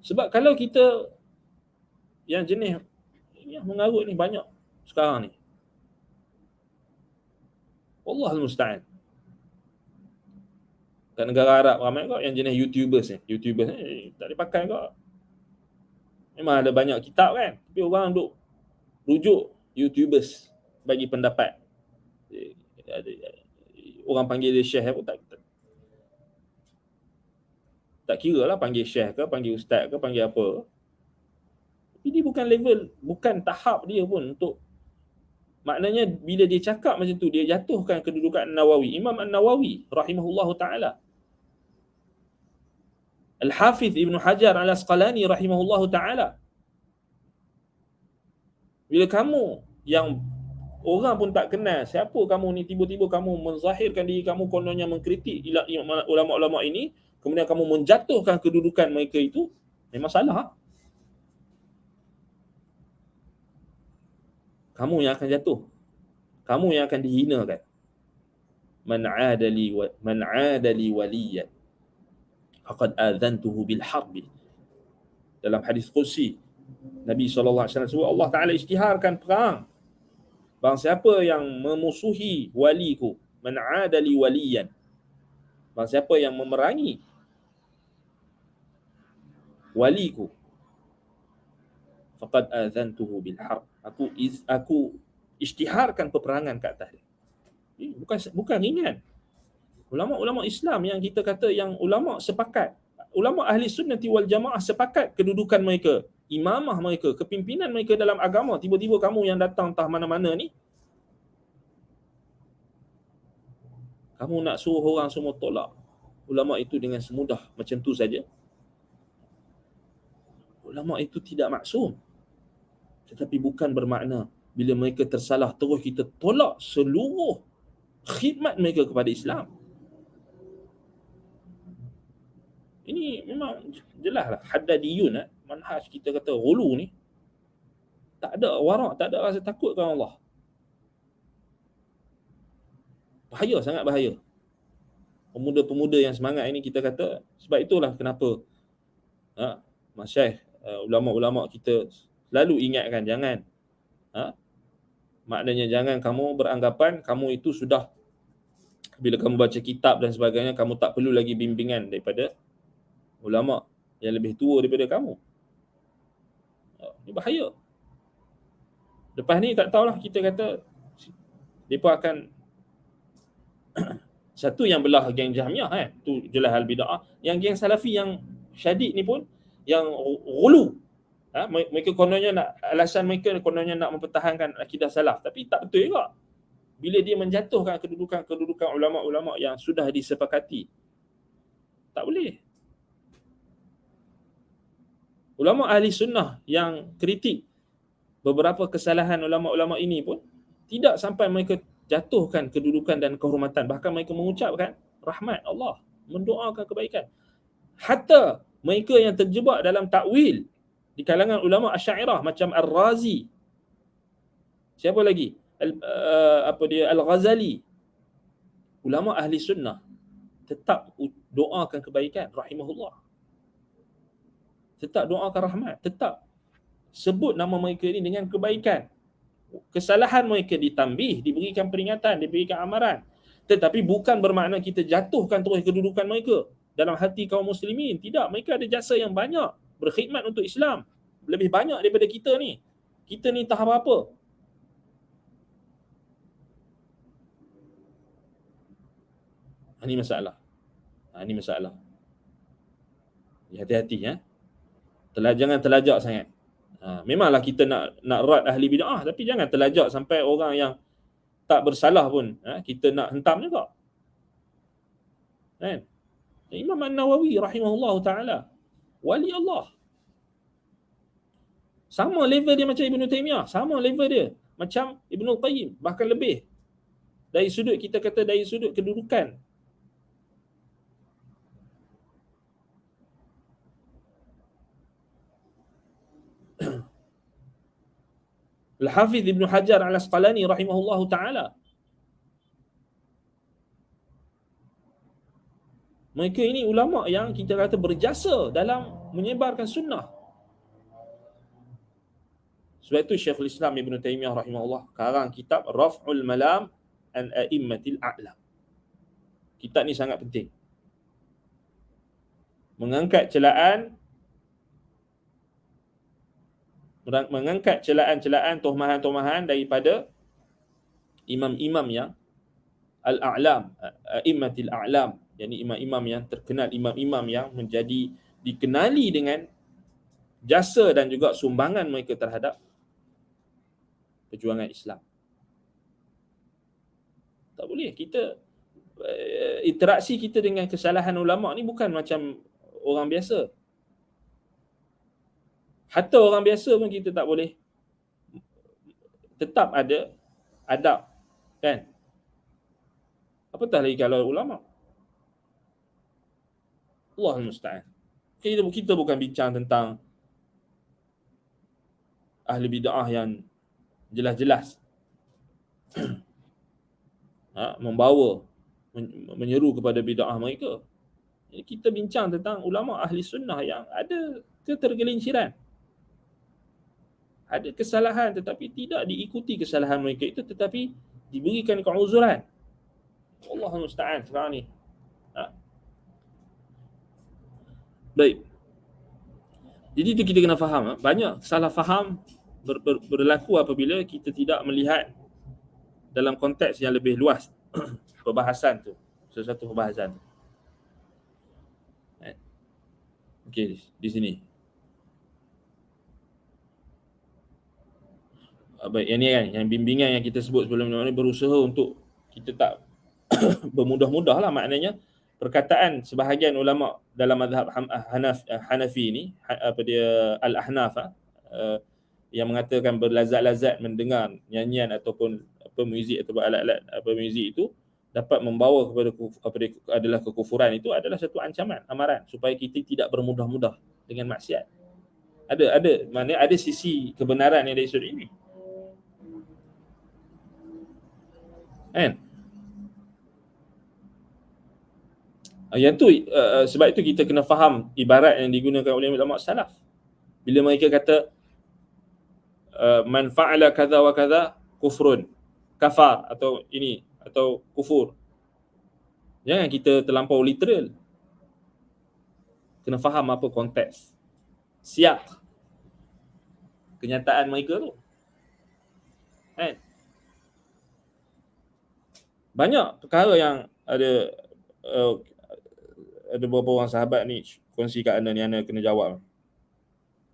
Sebab kalau kita yang jenis yang mengarut ni banyak sekarang ni, Wallahul musta'an. Kat negara Arab ramai kok yang jenis YouTubers ni. Tak dipakai kok. Memang ada banyak kitab kan, tapi orang duk rujuk YouTubers bagi pendapat. Orang panggil dia syekh pun tak kira lah panggil syekh ke, panggil ustaz ke, panggil apa. Tapi dia bukan level, bukan tahap dia pun untuk, maknanya bila dia cakap macam tu, dia jatuhkan kedudukan An-Nawawi, Imam An-Nawawi rahimahullahu ta'ala. Al-Hafiz Ibn Hajar Al-Asqalani rahimahullahu ta'ala. Bila kamu yang orang pun tak kenal siapa kamu ni, tiba-tiba kamu menzahirkan diri kamu kononnya mengkritik ulama-ulama ini, kemudian kamu menjatuhkan kedudukan mereka, itu memang salah. Kamu yang akan jatuh, kamu yang akan dihinakan. Man 'adali waliyan faqad adzantuhu bil harbi. Dalam hadis qudsi Nabi SAW sebut, Allah Ta'ala isytiharkan perang. Barang siapa yang memusuhi waliku, man 'adali waliyan, barang siapa yang memerangi waliku, faqad adzantuhu bil harb, aku isytiharkan peperangan ke atas dia. Bukan ringan. Ulama-ulama Islam yang kita kata yang ulama sepakat, ulama ahli sunnati wal jamaah sepakat kedudukan mereka, imamah mereka, kepimpinan mereka dalam agama, tiba-tiba kamu yang datang entah mana-mana ni, kamu nak suruh orang semua tolak ulama itu dengan semudah macam tu saja. Ulama itu tidak maksum. Tetapi bukan bermakna bila mereka tersalah terus kita tolak seluruh khidmat mereka kepada Islam. Ini memang jelaslah haddadiyun, manhaj kita kata ghulu ni. Tak ada warak, tak ada rasa takut kepada Allah. Bahaya, sangat bahaya. Pemuda-pemuda yang semangat ini kita kata, sebab itulah kenapa masyayikh, ulama-ulama kita selalu ingatkan jangan, maknanya jangan kamu beranggapan kamu itu sudah, bila kamu baca kitab dan sebagainya, kamu tak perlu lagi bimbingan daripada ulama yang lebih tua daripada kamu. Ini bahaya. Lepas ni tak tahulah, kita kata mereka akan satu yang belah geng Jahmiyah, tu jelas al-bid'ah. Yang geng Salafi yang syadid ni pun yang ghulu. Mereka kononnya nak, alasan mereka kononnya nak mempertahankan akidah salaf, tapi tak betul juga. Bila dia menjatuhkan kedudukan ulama-ulama yang sudah disepakati, tak boleh. Ulama ahli sunnah yang kritik beberapa kesalahan ulama-ulama ini pun tidak sampai mereka jatuhkan kedudukan dan kehormatan. Bahkan mereka mengucapkan rahmat Allah, mendoakan kebaikan. Hatta mereka yang terjebak dalam takwil di kalangan ulama Asy'ariyah macam Ar-Razi, siapa lagi? Al-Ghazali, ulama ahli sunnah tetap doakan kebaikan, rahimahullah. Tetap doakan rahmat, tetap sebut nama mereka ini dengan kebaikan. Kesalahan mereka ditambih, diberikan peringatan, diberikan amaran. Tetapi bukan bermakna kita jatuhkan terus kedudukan mereka dalam hati kaum muslimin. Tidak, mereka ada jasa yang banyak berkhidmat untuk Islam. Lebih banyak daripada kita ni. Kita ni tak apa-apa. Ini masalah. Ini masalah. Hati-hati ya. Jangan terlajak sangat. Memanglah kita nak rat ahli bid'ah, tapi jangan terlajak sampai orang yang tak bersalah pun kita nak hentam juga. Kan? Imam An-Nawawi rahimahullah taala, wali Allah. Sama level dia macam Ibn Taymiyah, sama level dia macam Ibn Qayyim, bahkan lebih. Dari sudut kita kata dari sudut kedudukan. Al-Hafiz Ibn Hajar Al-Asqalani rahimahullah taala. Mereka ini ulama yang kita kata berjasa dalam menyebarkan sunnah. Sebab itu Syekhul Islam Ibn Taymiyah rahimahullah karang kitab Raf'ul Malam an A'immatil A'lam. Kitab ni sangat penting. Mengangkat celaan, tohmahan-tohmahan daripada imam-imam yang al-a'lam, a'immatil a'lam, yakni imam-imam yang terkenal, imam-imam yang menjadi dikenali dengan jasa dan juga sumbangan mereka terhadap perjuangan Islam. Tak boleh kita interaksi kita dengan kesalahan ulama ni bukan macam orang biasa. Hatta orang biasa pun kita tak boleh, tetap ada adab, kan? Apatah lagi kalau ulama. Allahul musta'an. Kita bukan bincang tentang ahli bid'ah yang jelas-jelas membawa, menyeru kepada bid'ah mereka. Jadi kita bincang tentang ulama ahli sunnah yang ada ketergelinciran, ada kesalahan tetapi tidak diikuti kesalahan mereka itu, tetapi diberikan keuzuran. Allahul musta'an sekarang ni. Baik. Jadi itu kita kena faham. Banyak salah faham berlaku apabila kita tidak melihat dalam konteks yang lebih luas perbahasan tu, sesuatu perbahasan. Okey, di sini. Baik, yang ni kan, yang bimbingan yang kita sebut sebelum ni, berusaha untuk kita tak bermudah-mudah lah, maknanya perkataan sebahagian ulama dalam mazhab Hanafi ni, apa dia, Al-Ahnaf, yang mengatakan berlazat-lazat mendengar nyanyian ataupun apa muzik ataupun alat-alat apa muzik itu dapat membawa kepada adalah kekufuran, itu adalah satu ancaman, amaran supaya kita tidak bermudah-mudah dengan maksiat. Ada maknanya ada sisi kebenaran yang dari sudut ini. Kan? Yang tu sebab itu kita kena faham ibarat yang digunakan oleh ulama salaf. Bila mereka kata man fa'ala kadza wa kadza kufrun, kafar, atau ini, atau kufur. Jangan kita terlampau literal. Kena faham apa konteks, siap kenyataan mereka tu. Kan? Banyak perkara yang ada beberapa orang sahabat ni kongsi kat anda ni, anda kena jawab.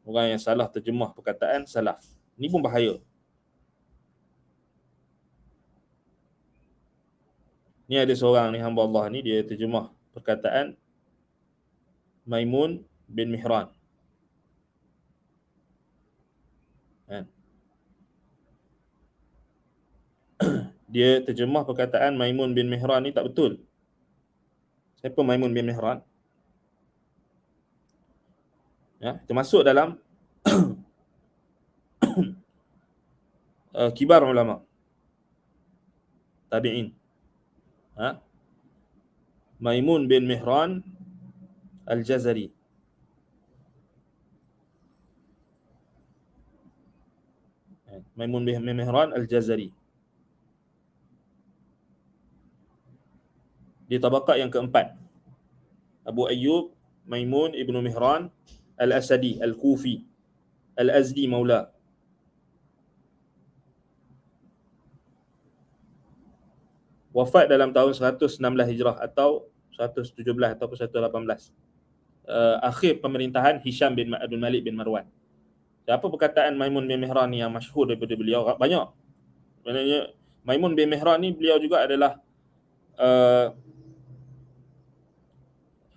Orang yang salah terjemah perkataan salaf, ni pun bahaya. Ni ada seorang ni hamba Allah ni, dia terjemah perkataan Maimun bin Mihran. Dia terjemah perkataan Maimun bin Mihran ni tak betul. Siapa Maimun bin Mihran? Ya, termasuk dalam kibar ulama tabi'in. Ha? Maimun bin Mihran Al-Jazari. Maimun bin Mihran Al-Jazari. Di tabaqat yang keempat. Abu Ayyub Maimun ibnu Mihran Al-Asadi Al-Kufi Al-Azdi Maula. Wafat dalam tahun 116 Hijrah atau 117 ataupun 118. Akhir pemerintahan Hisham bin Abdul Malik bin Marwan. Apa perkataan Maimun bin Mihran ni yang masyhur daripada beliau? Banyak. Maknanya Maimun bin Mihran ni beliau juga adalah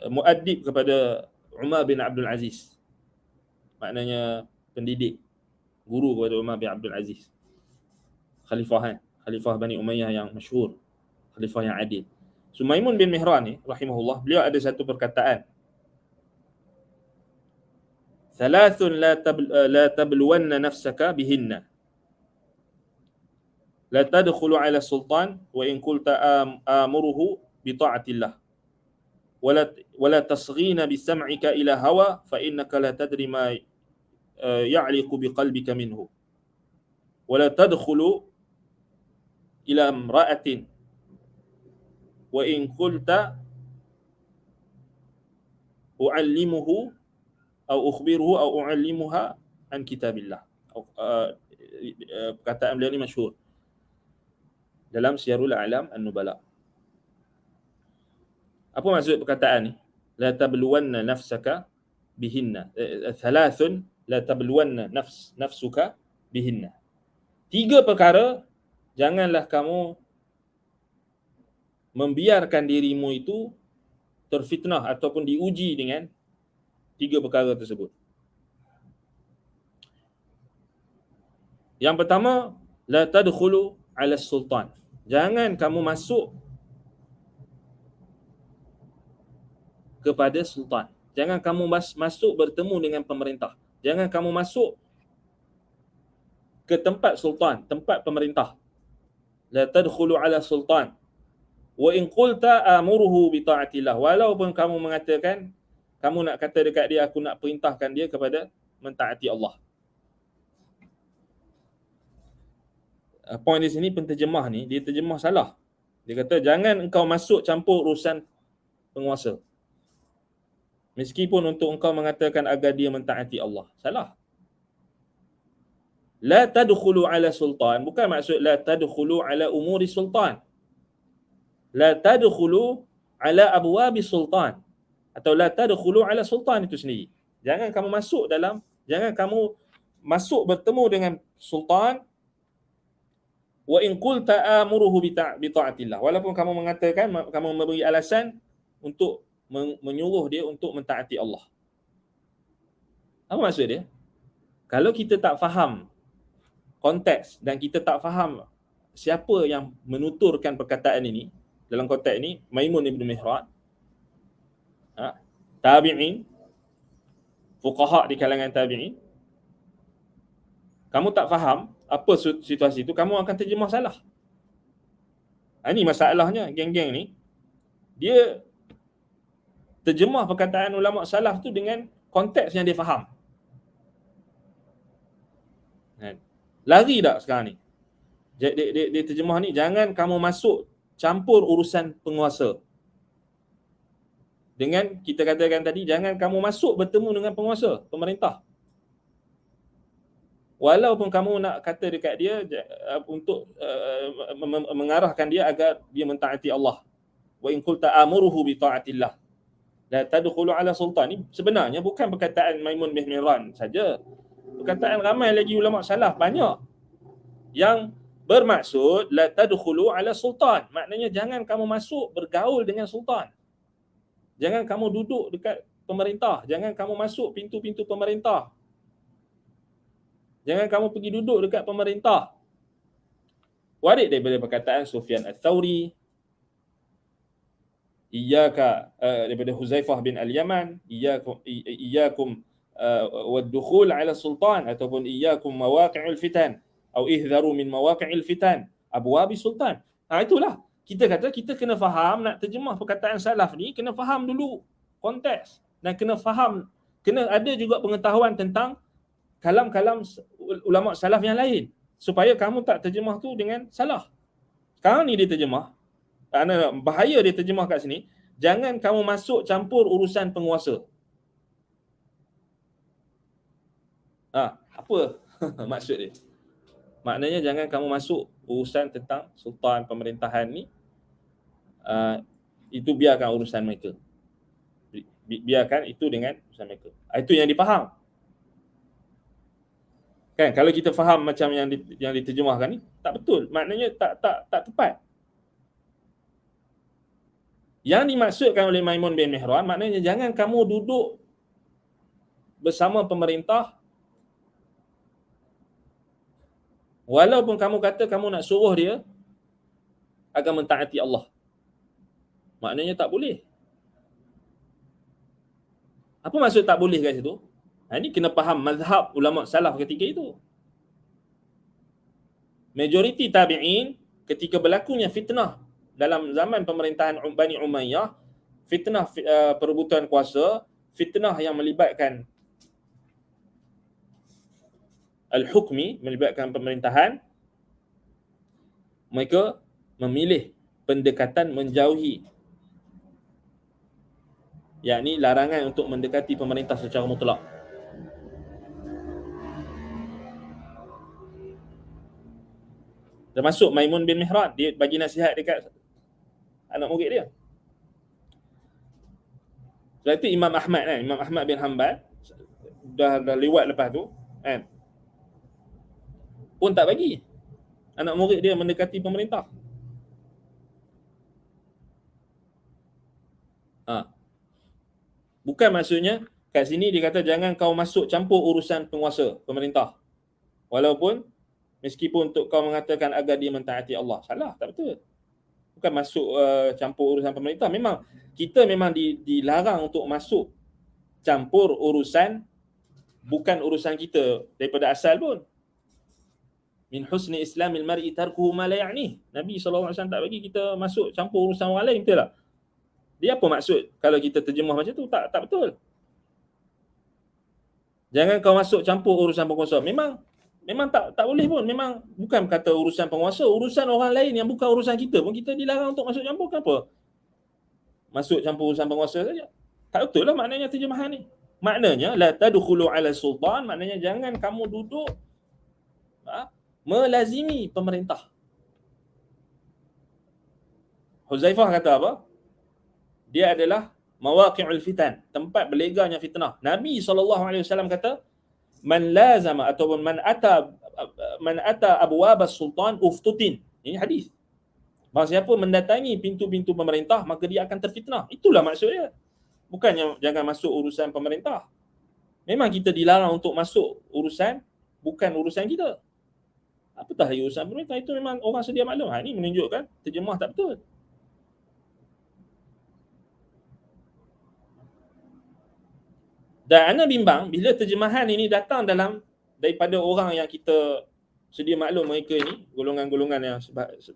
muaddib kepada Umar bin Abdul Aziz. Maknanya pendidik, guru kepada Umar bin Abdul Aziz. Khalifah Bani Umayyah yang masyhur, khalifah yang adil. So Maimun bin Mihran ni rahimahullah, beliau ada satu perkataan. Thalathun la tabluwanna nafsaka bihinna. La tadkhulu ala sultan wa in qulta amuruhu bi ta'atillah. Wala tasghina bi sam'ika ila hawa fa innaka la tadri ma ya'liqu bi qalbika minhu. Wala tadkhulu ila imra'atin wa in qulta u'allimuhu atau ukhbiruhu atau u'allimuha an kitabillah. Perkataan beliau ni masyhur dalam Syiarul A'lam An-Nubala. Apa maksud perkataan ni? La tabluwanna nafsaka bihinna. Thalathun la tabluwanna nafsuka bihinna. 3 perkara janganlah kamu membiarkan dirimu itu terfitnah ataupun diuji dengan 3 perkara tersebut. Yang pertama, la tadkhulu ala sultan. Jangan kamu masuk kepada sultan. Jangan kamu masuk bertemu dengan pemerintah. Jangan kamu masuk ke tempat sultan, tempat pemerintah. La tadkhulu ala sultan. Wa in qulta amuruhu bi ta'atillah. Walaupun kamu mengatakan, kamu nak kata dekat dia, aku nak perintahkan dia kepada mentaati Allah. Poin di sini penterjemah ni, dia terjemah salah. Dia kata jangan engkau masuk campur urusan penguasa. Meskipun untuk engkau mengatakan agar dia mentaati Allah. Salah. La tadkhulu ala sultan, bukan maksud la tadkhulu ala umuri sultan. La tadkhulu ala abwabi sultan. Atau la tadkhulu ala sultan itu sendiri. Jangan kamu masuk bertemu dengan sultan. Wa in qulta amuruhu bi ta'atillah. Walaupun kamu mengatakan, kamu memberi alasan untuk menyuruh dia untuk mentaati Allah. Apa maksud dia? Kalau kita tak faham konteks dan kita tak faham siapa yang menuturkan perkataan ini, dalam konteks ini Maimun ibn Mihran, tabi'in, fuqaha di kalangan tabi'in, kamu tak faham apa situasi itu, kamu akan terjemah salah. Ini masalahnya, geng-geng ni, dia terjemah perkataan ulama salaf tu dengan konteks yang dia faham. Lari tak sekarang ni? Dia terjemah ni, jangan kamu masuk campur urusan penguasa. Dengan kita katakan tadi, jangan kamu masuk bertemu dengan penguasa, pemerintah. Walaupun kamu nak kata dekat dia untuk mengarahkan dia agar dia mentaati Allah. Wa in qulta amuruhu bi ta'atillah. La tadkhulu ala sultan. Ni sebenarnya bukan perkataan Maimun bin Mihran saja. Perkataan ramai lagi ulama salaf banyak yang bermaksud la tadkhulu ala sultan. Maknanya jangan kamu masuk bergaul dengan sultan. Jangan kamu duduk dekat pemerintah. Jangan kamu masuk pintu-pintu pemerintah. Jangan kamu pergi duduk dekat pemerintah. Warid daripada perkataan Sufyan Ats-Tsauri iyyaka daripada Huzaifah bin Al-Yaman, iyyakum wad-dukhul ala sultan, ataupun iyyakum mawaqi'ul fitan atau ihdharu min mawaqi'il fitan abwabi sultan. Itulah kita kata kita kena faham, nak terjemah perkataan salaf ni kena faham dulu konteks, dan kena faham, kena ada juga pengetahuan tentang kalam-kalam ulama salaf yang lain, supaya kamu tak terjemah tu dengan salah. Sekarang ni dia terjemah, bahaya dia terjemah kat sini, jangan kamu masuk campur urusan penguasa. Apa maksud dia? Maknanya jangan kamu masuk urusan tentang sultan, pemerintahan ni, itu biarkan urusan mereka. Biarkan itu dengan urusan mereka. Itu yang dipaham. Kan kalau kita faham macam yang diterjemahkan ni tak betul, maknanya tak tepat. Yang dimaksudkan oleh Maimun bin Mihran maknanya jangan kamu duduk bersama pemerintah walaupun kamu kata kamu nak suruh dia agar mentaati Allah. Maknanya tak boleh. Apa maksud tak boleh kat situ? Ini kena faham mazhab ulama salaf ketika itu. Majoriti tabi'in ketika berlakunya fitnah dalam zaman pemerintahan Bani Umayyah, fitnah perebutan kuasa, fitnah yang melibatkan al-hukmi, melibatkan pemerintahan, mereka memilih pendekatan menjauhi, yakni larangan untuk mendekati pemerintah secara mutlak. Termasuk Maimun bin Mihran, dia bagi nasihat dekat anak murid dia. Setelah itu Imam Ahmad bin Hanbal dah lewat lepas tu kan, pun tak bagi anak murid dia mendekati pemerintah. Bukan maksudnya kat sini dia kata jangan kau masuk campur urusan penguasa pemerintah, walaupun meskipun untuk kau mengatakan agar dia mentaati Allah. Salah, tak betul. Bukan masuk campur urusan pemerintah. Memang kita memang dilarang untuk masuk campur urusan bukan urusan kita daripada asal pun. Min husni islamil mar'i tarkuhu ma la ya'ni. Nabi SAW tak bagi kita masuk campur urusan orang lain, betul tak? Dia apa maksud kalau kita terjemah macam tu? Tak betul. Jangan kau masuk campur urusan penguasa. Memang tak boleh pun. Memang bukan kata urusan penguasa, urusan orang lain yang bukan urusan kita pun kita dilarang untuk masuk campur. Kenapa masuk campur urusan penguasa saja? Tak betul lah maknanya terjemahan ni. Maknanya la tadkhulu ala sultan, maknanya jangan kamu duduk melazimi pemerintah. Huzaifah kata apa? Dia adalah mawaqi'ul fitan, tempat berleganya fitnah. Nabi SAW kata man lazama ataupun man ata abwab as-sultan uftutin. Ini hadis. Bahawa siapa mendatangi pintu-pintu pemerintah maka dia akan terfitnah. Itulah maksudnya. Bukannya jangan masuk urusan pemerintah. Memang kita dilarang untuk masuk urusan bukan urusan kita. Apatah urusan pemerintah, itu memang orang sedia maklum. Ini menunjukkan terjemah tak betul. Dan ana bimbang bila terjemahan ini datang daripada orang yang kita sedia maklum, mereka ini golongan-golongan yang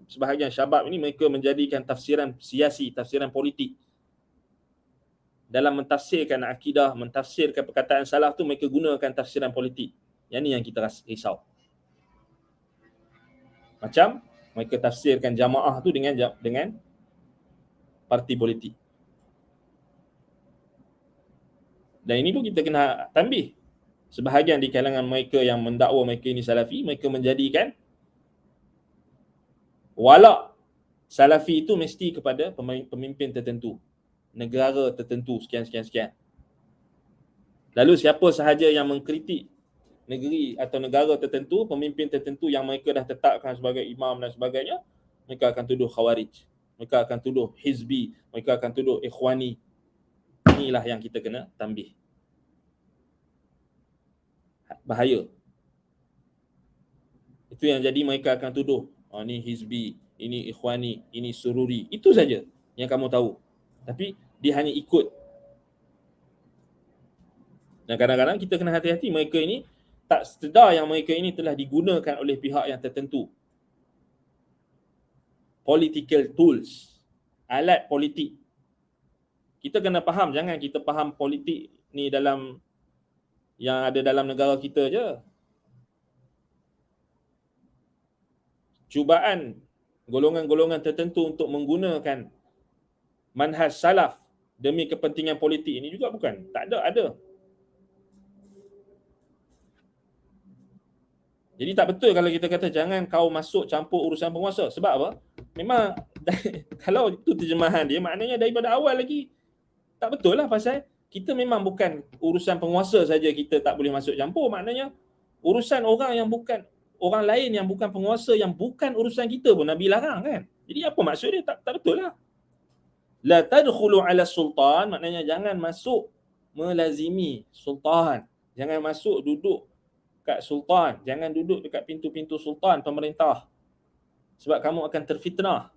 sebahagian syabab ini mereka menjadikan tafsiran siasi, tafsiran politik dalam mentafsirkan akidah, mentafsirkan perkataan salaf tu, mereka gunakan tafsiran politik. Yang ni yang kita risau. Macam mereka tafsirkan jamaah tu dengan parti politik. Dan ini pun kita kena tambih. Sebahagian di kalangan mereka yang mendakwa mereka ini salafi, mereka menjadikan wala salafi itu mesti kepada pemimpin tertentu, negara tertentu, sekian. Lalu siapa sahaja yang mengkritik negeri atau negara tertentu, pemimpin tertentu yang mereka dah tetapkan sebagai imam dan sebagainya, mereka akan tuduh khawarij, mereka akan tuduh hizbi, mereka akan tuduh ikhwani. Inilah yang kita kena tambih. Bahaya. Itu yang jadi mereka akan tuduh, ini hizbi, ini ikhwani, ini sururi. Itu saja yang kamu tahu. Tapi dia hanya ikut. Dan kadang-kadang kita kena hati-hati, mereka ini tak sedar yang mereka ini telah digunakan oleh pihak yang tertentu. Political tools, alat politik. Kita kena faham, jangan kita faham politik ni dalam yang ada dalam negara kita je. Cubaan golongan-golongan tertentu untuk menggunakan manhaj salaf demi kepentingan politik ini juga bukan. Tak ada. Jadi tak betul kalau kita kata jangan kau masuk campur urusan penguasa. Sebab apa? Memang kalau itu terjemahan dia, maknanya daripada awal lagi tak betul lah, pasal kita memang bukan urusan penguasa saja kita tak boleh masuk campur. Maknanya urusan orang yang bukan, orang lain yang bukan penguasa, yang bukan urusan kita pun Nabi larang kan. Jadi apa maksud dia? Tak betul lah. La tadkhulu ala sultan, maknanya jangan masuk melazimi sultan. Jangan masuk duduk kat sultan. Jangan duduk dekat pintu-pintu sultan, pemerintah. Sebab kamu akan terfitnah.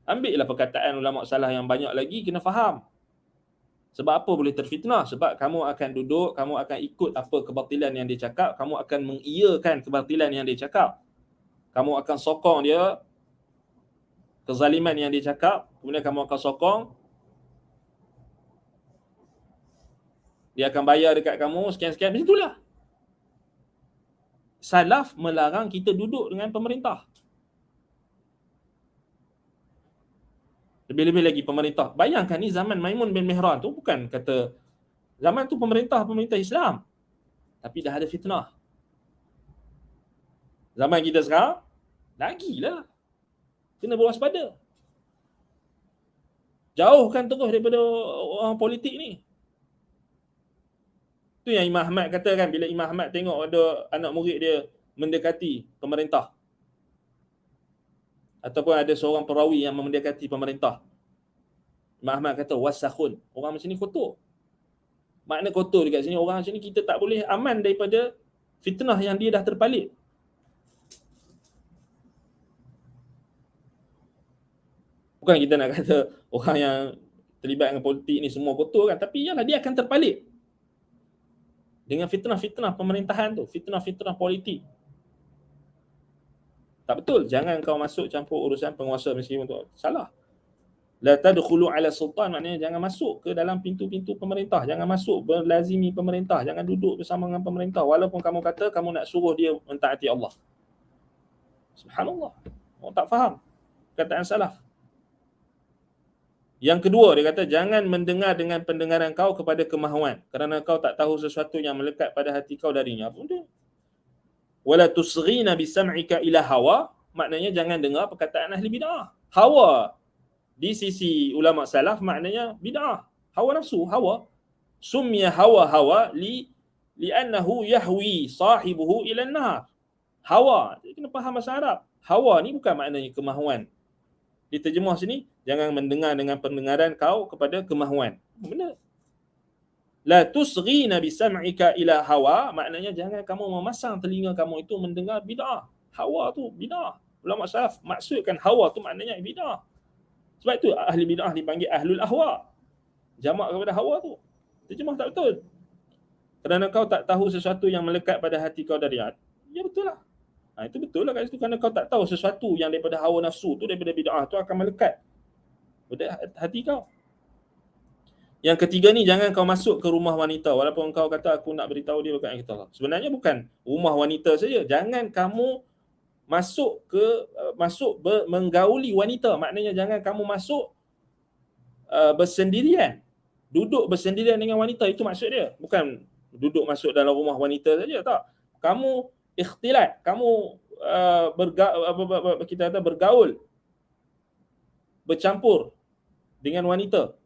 Ambillah perkataan ulama salah yang banyak lagi, kena faham. Sebab apa boleh terfitnah? Sebab kamu akan duduk, kamu akan ikut apa kebatilan yang dia cakap, kamu akan mengiyakan kebatilan yang dia cakap. Kamu akan sokong dia, kezaliman yang dia cakap, kemudian kamu akan sokong, dia akan bayar dekat kamu sekian-sekian. Macam itulah. Salaf melarang kita duduk dengan pemerintah. Lebih-lebih lagi pemerintah. Bayangkan ni zaman Maimun bin Mihran tu bukan kata, zaman tu pemerintah Islam. Tapi dah ada fitnah. Zaman kita sekarang, lagilah. Kena berwaspada. Jauhkan terus daripada orang politik ni. Tu yang Imam Ahmad kata kan, bila Imam Ahmad tengok ada anak murid dia mendekati pemerintah, ataupun ada seorang perawi yang mendekati pemerintah, Imam Ahmad kata wasakhun, orang macam ni kotor. Makna kotor dekat sini, orang macam ni kita tak boleh aman daripada fitnah yang dia dah terpalit. Bukan kita nak kata orang yang terlibat dengan politik ni semua kotor kan, tapi yalah dia akan terpalit dengan fitnah-fitnah pemerintahan tu, fitnah-fitnah politik. Tak betul, jangan kau masuk campur urusan penguasa meskipun tu salah. La tadkhulu ala sultan, maknanya jangan masuk ke dalam pintu-pintu pemerintah, jangan masuk berlazimi pemerintah, jangan duduk bersama dengan pemerintah walaupun kamu kata kamu nak suruh dia mentaati Allah. Subhanallah. Orang tak faham kataan salaf. Yang kedua, dia kata jangan mendengar dengan pendengaran kau kepada kemahuan, kerana kau tak tahu sesuatu yang melekat pada hati kau darinya. Apa benda? Wala tusghina bisam'ika ila hawa, maknanya jangan dengar perkataan ahli bid'ah. Hawa di sisi ulama salaf maknanya bid'ah. Hawa nafsu, hawa. Sumya hawa li'annahu yahwi sahibuhu ila an-nar. Hawa, kena faham bahasa Arab. Hawa ni bukan maknanya kemahuan. Diterjemah sini, jangan mendengar dengan pendengaran kau kepada kemahuan. Benar. La tusghina bisam'ika ila hawa, maknanya jangan kamu memasang telinga kamu itu mendengar bid'ah. Hawa tu bid'ah. Ulama salaf maksudkan hawa tu maknanya bid'ah. Sebab itu ahli bid'ah dipanggil ahlul ahwa. Jamak kepada hawa tu. Terjemah tak betul. Kerana kau tak tahu sesuatu yang melekat pada hati kau dari hati. Ya betul lah. Itu betul lah kat situ, kerana kau tak tahu sesuatu yang daripada hawa nafsu tu, daripada bid'ah tu akan melekat pada hati kau. Yang ketiga ni, jangan kau masuk ke rumah wanita walaupun kau kata aku nak beritahu dia perkara kita Allah. Sebenarnya bukan rumah wanita saja. Jangan kamu menggauli wanita. Maknanya jangan kamu masuk bersendirian. Duduk bersendirian dengan wanita, itu maksud dia. Bukan duduk masuk dalam rumah wanita saja, tak. Kamu ikhtilat, kamu kita kata bergaul, bercampur dengan wanita.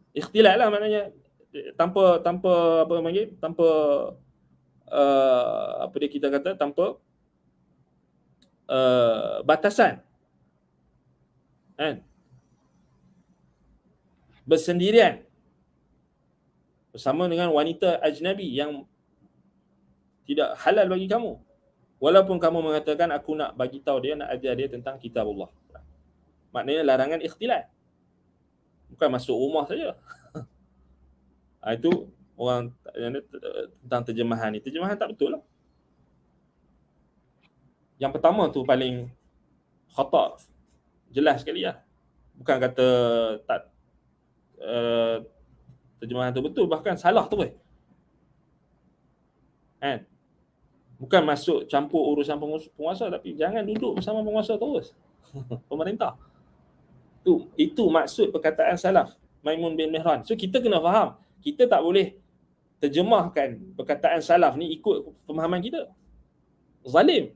Ikhtilat lah maknanya, tanpa apa panggil, tanpa apa dia kita kata, tanpa batasan, kan? Bersendirian bersama dengan wanita ajnabi yang tidak halal bagi kamu. Walaupun kamu mengatakan aku nak bagi tahu dia, nak ajar dia tentang kitab Allah. Maknanya larangan ikhtilat. Bukan masuk rumah saja. Itu orang tentang terjemahan ni. Terjemahan tak betul lah. Yang pertama tu paling khata', jelas sekali lah. Bukan kata tak terjemahan tu betul, bahkan salah tu boleh. Kan? Bukan masuk campur urusan penguasa, tapi jangan duduk bersama penguasa terus. Pemerintah. Itu maksud perkataan salaf Maimun bin Mihran. So kita kena faham, kita tak boleh terjemahkan perkataan salaf ni ikut pemahaman kita. Zalim.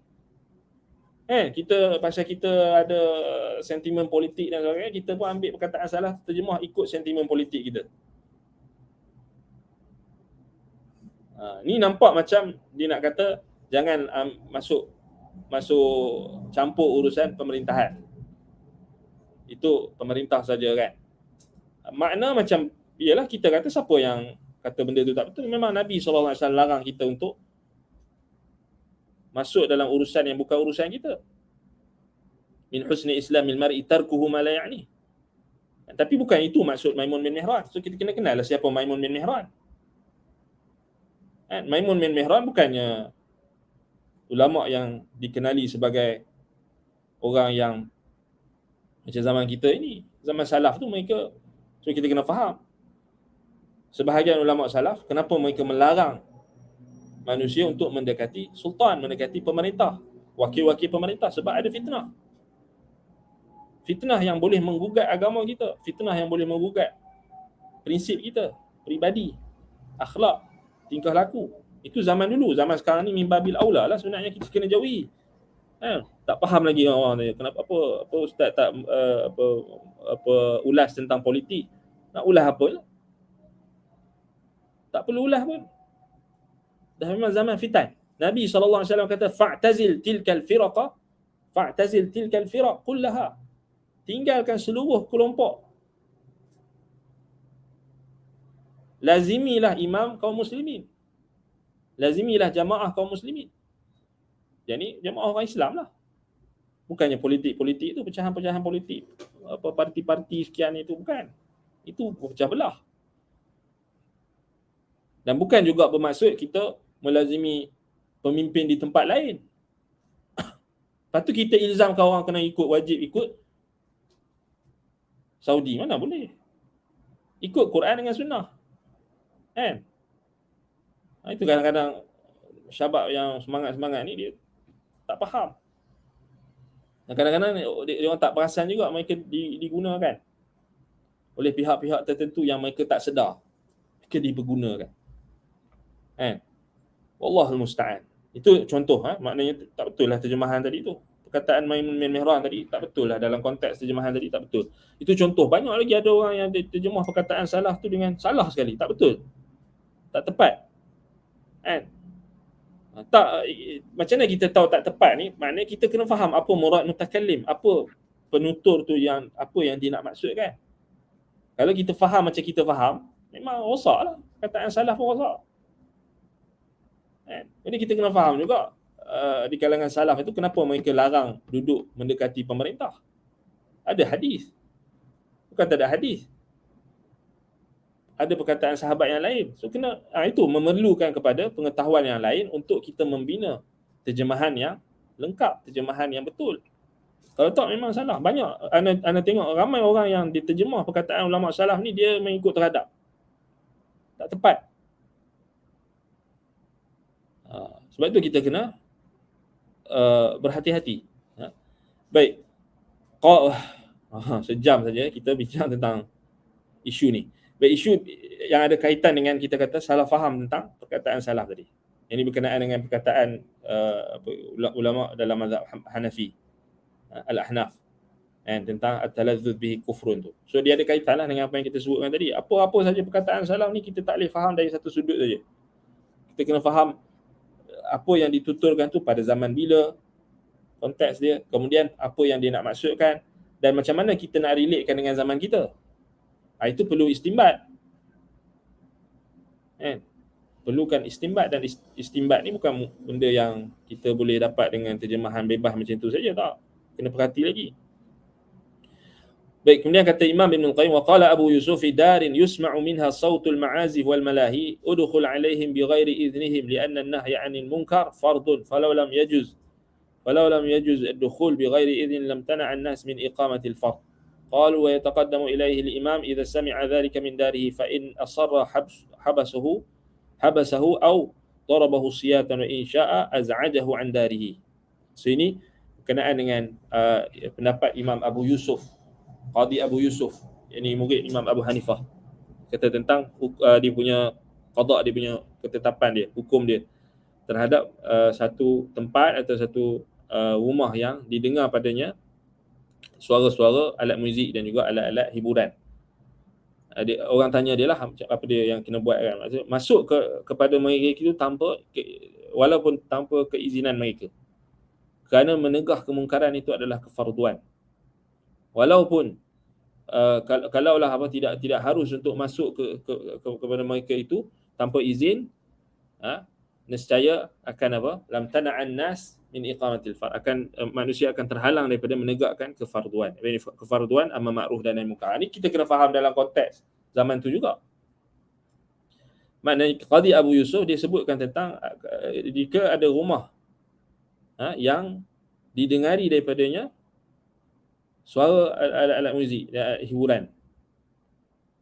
Kita pasal kita ada sentimen politik dan sebagainya, kita pun ambil perkataan salaf terjemah ikut sentimen politik kita. Ni nampak macam dia nak kata jangan masuk campur urusan pemerintahan. Itu pemerintah saja kan. Makna macam ialah kita kata siapa yang kata benda tu tak betul. Memang Nabi SAW larang kita untuk masuk dalam urusan yang bukan urusan kita. Min husni islamil mar'i tarkuhu ma la ya'ni. Tapi bukan itu maksud Maimun bin Mihran. So kita kena kenal lah siapa Maimun bin Mihran. Maimun bin Mihran bukannya ulama yang dikenali sebagai orang yang macam zaman kita ini. Zaman salaf tu mereka, so kita kena faham. Sebahagian ulama salaf, kenapa mereka melarang manusia untuk mendekati sultan, mendekati pemerintah, wakil-wakil pemerintah, sebab ada fitnah. Fitnah yang boleh menggugat agama kita, fitnah yang boleh menggugat prinsip kita, peribadi, akhlak, tingkah laku. Itu zaman dulu. Zaman sekarang ni mimbabil aula lah sebenarnya kita kena jauhi. Tak faham lagi orang ni. Kenapa apa ustaz tak ulas tentang politik? Nak ulas apa lah? Tak perlu ulas pun. Dah memang zaman fitan. Nabi SAW kata fa'tazil tilkal firaqa, fa'tazil tilkal firaq kullaha. Tinggalkan seluruh kelompok. Lazimilah imam kaum muslimin. Lazimilah jamaah kaum muslimin. Jadi jamaah orang Islam lah. Bukannya politik-politik tu, pecahan-pecahan politik, apa parti-parti sekian itu, bukan. Itu pecah belah. Dan bukan juga bermaksud kita melazimi pemimpin di tempat lain. Lepas tu kita ilzamkan orang kena ikut, wajib ikut Saudi, mana boleh. Ikut Quran dengan sunnah. Kan? Itu kadang-kadang syabab yang semangat-semangat ni dia tak faham. Dan kadang-kadang dia orang tak perasan juga mereka digunakan oleh pihak-pihak tertentu yang mereka tak sedar. Mereka dipergunakan. Kan? Wallahul musta'an. Itu contoh, maknanya tak betul lah terjemahan tadi tu. Perkataan Maimun bin Mihran tadi tak betul lah dalam konteks terjemahan tadi, tak betul. Itu contoh. Banyak lagi ada orang yang terjemah perkataan salah tu dengan salah sekali, tak betul. Tak tepat. Kan? Tak, macam mana kita tahu tak tepat ni? Maknanya kita kena faham apa murad mutakallim, apa penutur tu yang apa yang dia nak maksudkan. Kalau kita faham macam kita faham, memang rosak lah. Kataan salah pun rosak. Jadi kita kena faham juga di kalangan salaf itu kenapa mereka larang duduk mendekati pemerintah. Ada hadis. Bukan tak ada hadis. Ada perkataan sahabat yang lain. So kena itu memerlukan kepada pengetahuan yang lain untuk kita membina terjemahan yang lengkap, terjemahan yang betul. Kalau tak memang salah. Banyak ana tengok ramai orang yang diterjemah perkataan ulama salaf ni dia mengikut terhadap. Tak tepat. Sebab itu kita kena berhati-hati. Baik. Sejam saja kita bincang tentang isu ni. Baik, isu yang ada kaitan dengan kita kata salah faham tentang perkataan salaf tadi. Yang ini berkenaan dengan perkataan ulama dalam mazhab Hanafi, Al-Ahnaf, tentang at-talazzuz bihi kufrun tu. So dia ada kaitan lah dengan apa yang kita sebutkan tadi. Apa-apa saja perkataan salaf ni kita tak boleh faham dari satu sudut saja. Kita kena faham apa yang dituturkan tu pada zaman bila, konteks dia, kemudian apa yang dia nak maksudkan, dan macam mana kita nak relatekan dengan zaman kita. Itu perlu istimbat. Perlukan istimbat, dan istimbat ni bukan benda yang kita boleh dapat dengan terjemahan bebas macam tu saja, tak. Kena perhati lagi. Baik, kemudian kata Imam Ibn Qayyim, wa qala Abu Yusuf fi darin yusma'u minha sautul ma'azif wal malahi udkhul alaihim bighairi idhnihim lianna an-nahya 'anil munkar fardun falau lam yajuz ad-dukhul bighairi idhin lam tana' an-nas min iqamati al-fard. Qalu wa yataqaddamu ilaihi al-imam idha sami'a dhalika min darihi fa in asarra habasahu aw darabahu siyatan wa in sya'a az'ajahu 'an darihi. So ini berkenaan dengan pendapat Imam Abu Yusuf, Qadi Abu Yusuf, ini murid Imam Abu Hanifah, kata tentang dia punya qada, dia punya ketetapan dia, hukum dia terhadap satu tempat atau satu rumah yang didengar padanya suara-suara alat muzik dan juga alat-alat hiburan. Orang tanya dia lah apa dia yang kena buat kan. Maksudnya, masuk kepada mereka itu walaupun tanpa keizinan mereka. Kerana menegah kemungkaran itu adalah kefarduan. Walaupun kalaulah tidak harus untuk masuk kepada mereka itu tanpa izin, nescaya akan lam tana'an nas min iqamatil fard, manusia akan terhalang daripada menegakkan kefarduan. Kefarduan amar ma'ruf dan nahi munkar. Ini kita kena faham dalam konteks zaman tu juga. Maknanya Qadi Abu Yusuf dia sebutkan tentang jika ada rumah yang didengari daripadanya suara alat-alat muzik dan hiburan,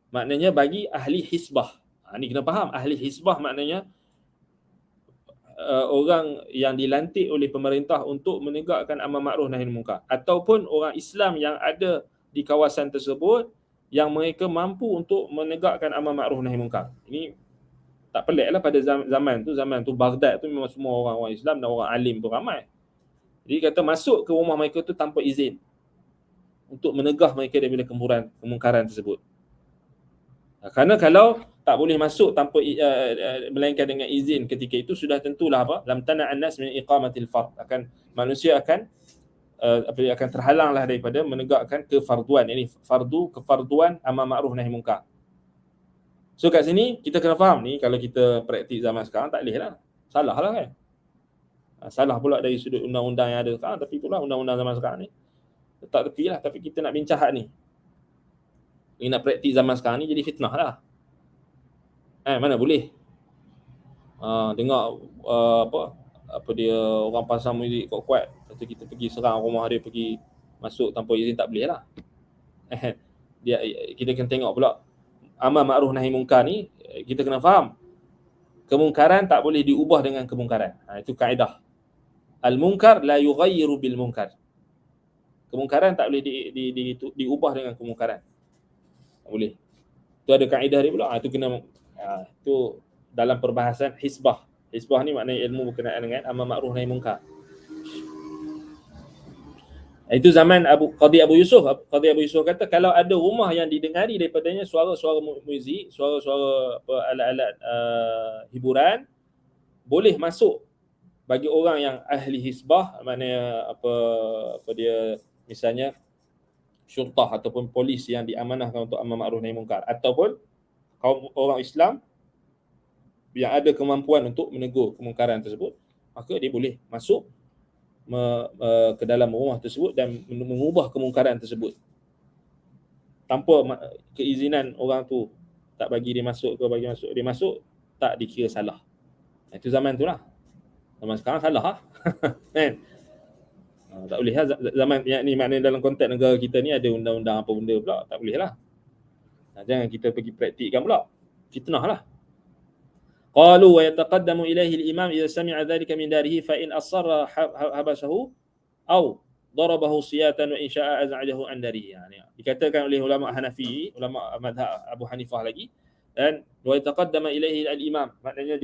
maknanya bagi ahli hisbah, ni kena faham, ahli hisbah maknanya orang yang dilantik oleh pemerintah untuk menegakkan amar makruf nahi munkar, ataupun orang Islam yang ada di kawasan tersebut yang mereka mampu untuk menegakkan amar makruf nahi munkar. Ini tak peliklah pada zaman tu Baghdad tu memang semua orang Islam dan orang alim tu ramai. Jadi kata masuk ke rumah mereka tu tanpa izin untuk menegah mereka daripada kemungkaran tersebut. Kerana kalau tak boleh masuk tanpa melainkan dengan izin ketika itu, sudah tentulah lam tana'an nas min iqamatil fard, manusia akan terhalanglah daripada menegakkan kefarduan. Ini kefarduan amar ma'ruf nahi munkar. So kat sini kita kena faham ni, kalau kita praktik zaman sekarang tak boleh lah. Salah lah kan. Salah pula dari sudut undang-undang yang ada sekarang, tapi itulah undang-undang zaman sekarang ni. Letak tepi lah, tapi kita nak bincang hak ni. Ini nak praktik zaman sekarang ni jadi fitnah lah. Mana boleh dengar apa dia orang pasang muzik kuat-kuat, kata kita pergi serang rumah dia, pergi masuk tanpa izin, tak boleh lah. Kita kena tengok pula amar ma'ruf nahi munkar ni, kita kena faham kemungkaran tak boleh diubah dengan kemungkaran. Itu kaedah. Al-munkar la yughayyiru bil munkar. Kemungkaran tak boleh diubah dengan kemungkaran. Tak boleh. Itu ada kaedah dia pula. Itu kena itu dalam perbahasan hisbah. Hisbah ni maknanya ilmu berkenaan dengan amar ma'ruf nahi munkar. Itu zaman Qadi Abu Yusuf. Qadi Abu Yusuf kata kalau ada rumah yang didengari daripadanya suara-suara muzik, suara-suara alat-alat hiburan, boleh masuk bagi orang yang ahli hisbah, maknanya apa dia, misalnya syurtah ataupun polis yang diamanahkan untuk amar ma'ruf nahi munkar, ataupun kaum orang Islam yang ada kemampuan untuk menegur kemungkaran tersebut, maka dia boleh masuk ke dalam rumah tersebut dan mengubah kemungkaran tersebut tanpa keizinan orang tu. Tak bagi dia masuk ke bagi masuk, dia masuk, tak dikira salah. Itu zaman tu lah. Zaman sekarang salah lah. Kan? Tak boleh lah. Zaman yang ni maknanya dalam konteks negara kita ni ada undang-undang apa benda pula, tak boleh lah. Jangan kita pergi praktikkan pula, fitnah lah. Qalu wa yataqaddamu ilaihi al-imam idza sami'a dhalika min darihi fa in asarra habasahu aw darabahu siyatan wa in sya'a az'ajahu an darihi. Dikatakan oleh ulama Hanafi, ulama mazhab Abu Hanifah lagi, dan wa yataqaddama ilaihi al-imam, maknanya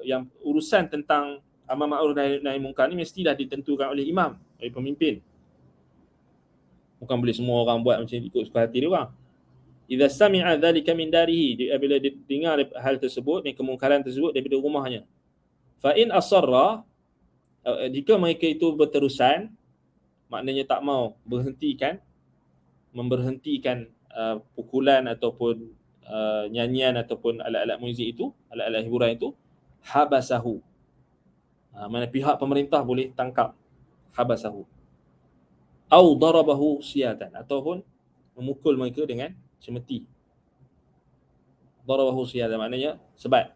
yang urusan tentang amar ma'ruf nahi munkar ni mestilah ditentukan oleh imam, oleh pemimpin. Bukan boleh semua orang buat macam ikut suka hati dia orang. Idza sami'a dhalika min darihi, bila dia dengar hal tersebut, ni kemungkaran tersebut daripada rumahnya. Fa in asarra, jika mereka itu berterusan, maknanya tak mau memberhentikan pukulan ataupun nyanyian ataupun alat-alat muzik itu, alat-alat hiburan itu, habasahu. Mana pihak pemerintah boleh tangkap, habasahu. Au darabahu siyatan, ataupun memukul mereka dengan semeti. Darabahu siyada, maknanya sebat.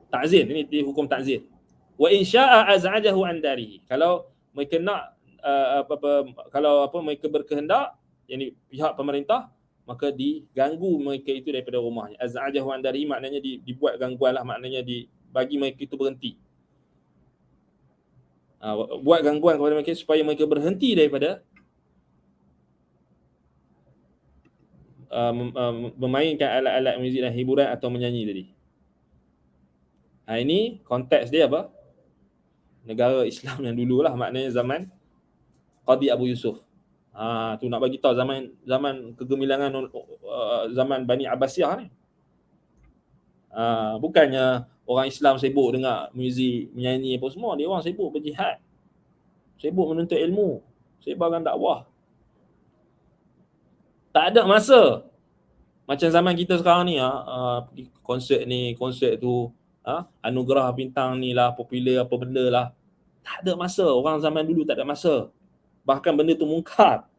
Ta'zir, ini dihukum ta'zir. Wa in syaa az'ajahu an darihi. Kalau mereka nak kalau mereka berkehendak, yakni pihak pemerintah, maka diganggu mereka itu daripada rumahnya. Az'ajahu an darihi maknanya dibuat gangguan lah, maknanya bagi mereka itu berhenti. Buat gangguan kepada mereka supaya mereka berhenti daripada memainkan alat-alat muzik dan hiburan atau menyanyi tadi. Ini konteks dia apa? Negara Islam yang dululah, maknanya zaman Qadi Abu Yusuf. Tu nak bagi tahu zaman kegemilangan zaman Bani Abbasiyah ni. Bukannya orang Islam sibuk dengar muzik, menyanyi apa semua, dia orang sibuk berjihad. Sibuk menuntut ilmu, sebarkan dakwah. Tak ada masa. Macam zaman kita sekarang ni, pergi konsert ni, konsert tu, anugerah bintang ni lah, popular apa benda lah. Tak ada masa. Orang zaman dulu tak ada masa. Bahkan benda tu mungkar,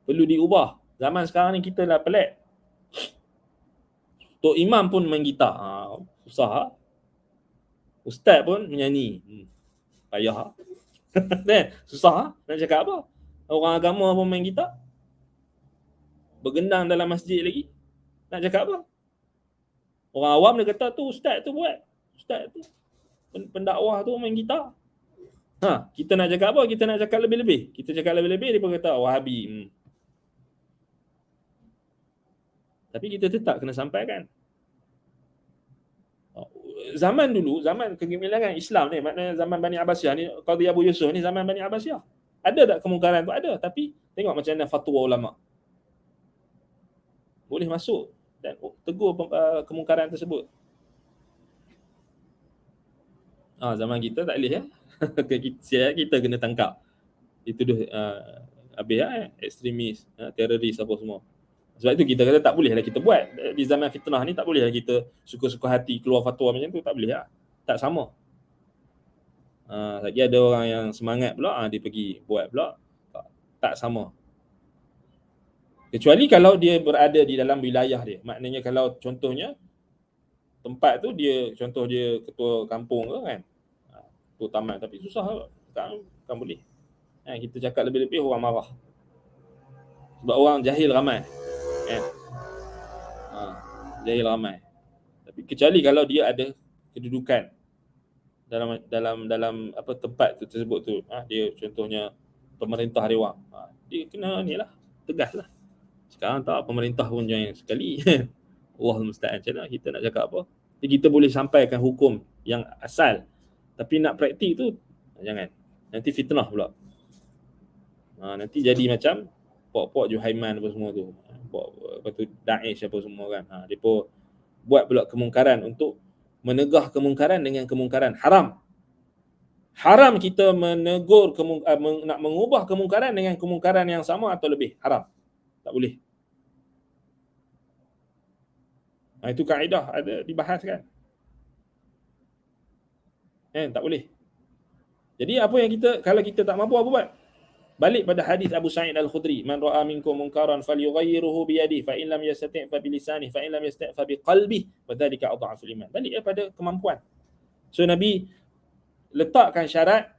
perlu diubah. Zaman sekarang ni kita lah pelik. Tok Imam pun main gitar, susah. Ustaz pun menyanyi, payah. Susah nak cakap apa. Orang agama pun main gitar, bergendang dalam masjid lagi, nak cakap apa. Orang awam dia kata tu ustaz tu buat, ustaz tu pendakwah tu main gitar. Kita nak cakap apa? Kita nak cakap lebih-lebih. Kita cakap lebih-lebih, dia pun kata Wahabi. Tapi kita tetap kena sampaikan. Zaman dulu, zaman kegemilangan Islam ni, maknanya zaman Bani Abbasiyah ni, Qadi Abu Yusuf ni zaman Bani Abbasiyah. Ada tak kemungkaran tu? Ada. Tapi tengok macam mana fatwa ulama. Boleh masuk dan tegur kemungkaran tersebut. Zaman kita tak boleh ya. Kita kena tangkap. Itu habis ekstremis, teroris apa semua. Sebab itu kita kata tak boleh lah kita buat. Di zaman fitnah ni tak boleh lah kita suka-suka hati keluar fatwa macam tu, tak boleh lah. Tak sama. Lagi ada orang yang semangat pula, dia pergi buat pula. Tak sama. Kecuali kalau dia berada di dalam wilayah dia. Maknanya kalau contohnya tempat tu dia, contoh dia ketua kampung ke kan, ketua taman, tapi susah lah. Kan boleh. Kita cakap lebih-lebih orang marah. Sebab orang jahil ramai. Jahil ramai. Tapi kecuali kalau dia ada kedudukan dalam apa tempat tersebut tu, dia contohnya pemerintah dia orang, dia kena ni lah, tegas lah. Sekarang tak, pemerintah pun jangan sekali. Allahul musta'an, macam mana kita nak cakap apa. Jadi kita boleh sampaikan hukum yang asal, tapi nak praktik tu jangan, nanti fitnah pula. Nanti jadi macam pok-pok Juhaiman apa semua tu, apa tu Daesh apa semua kan. Depa buat pula kemungkaran untuk menegah kemungkaran dengan kemungkaran. Haram kita menegur nak mengubah kemungkaran dengan kemungkaran yang sama atau lebih. Haram. Tak boleh. Itu kaedah ada dibahas kan. Tak boleh. Jadi apa yang kita, kalau kita tak mampu apa buat? Balik pada hadis Abu Sa'id Al-Khudri, man ra'a minkum munkaran falyughayyirhu bi yadihi fa in lam yastati' fa bi lisanihi fa in lam yastati' fa bi qalbihi wa dhalika adhaful iman. Balik pada kemampuan. So Nabi letakkan syarat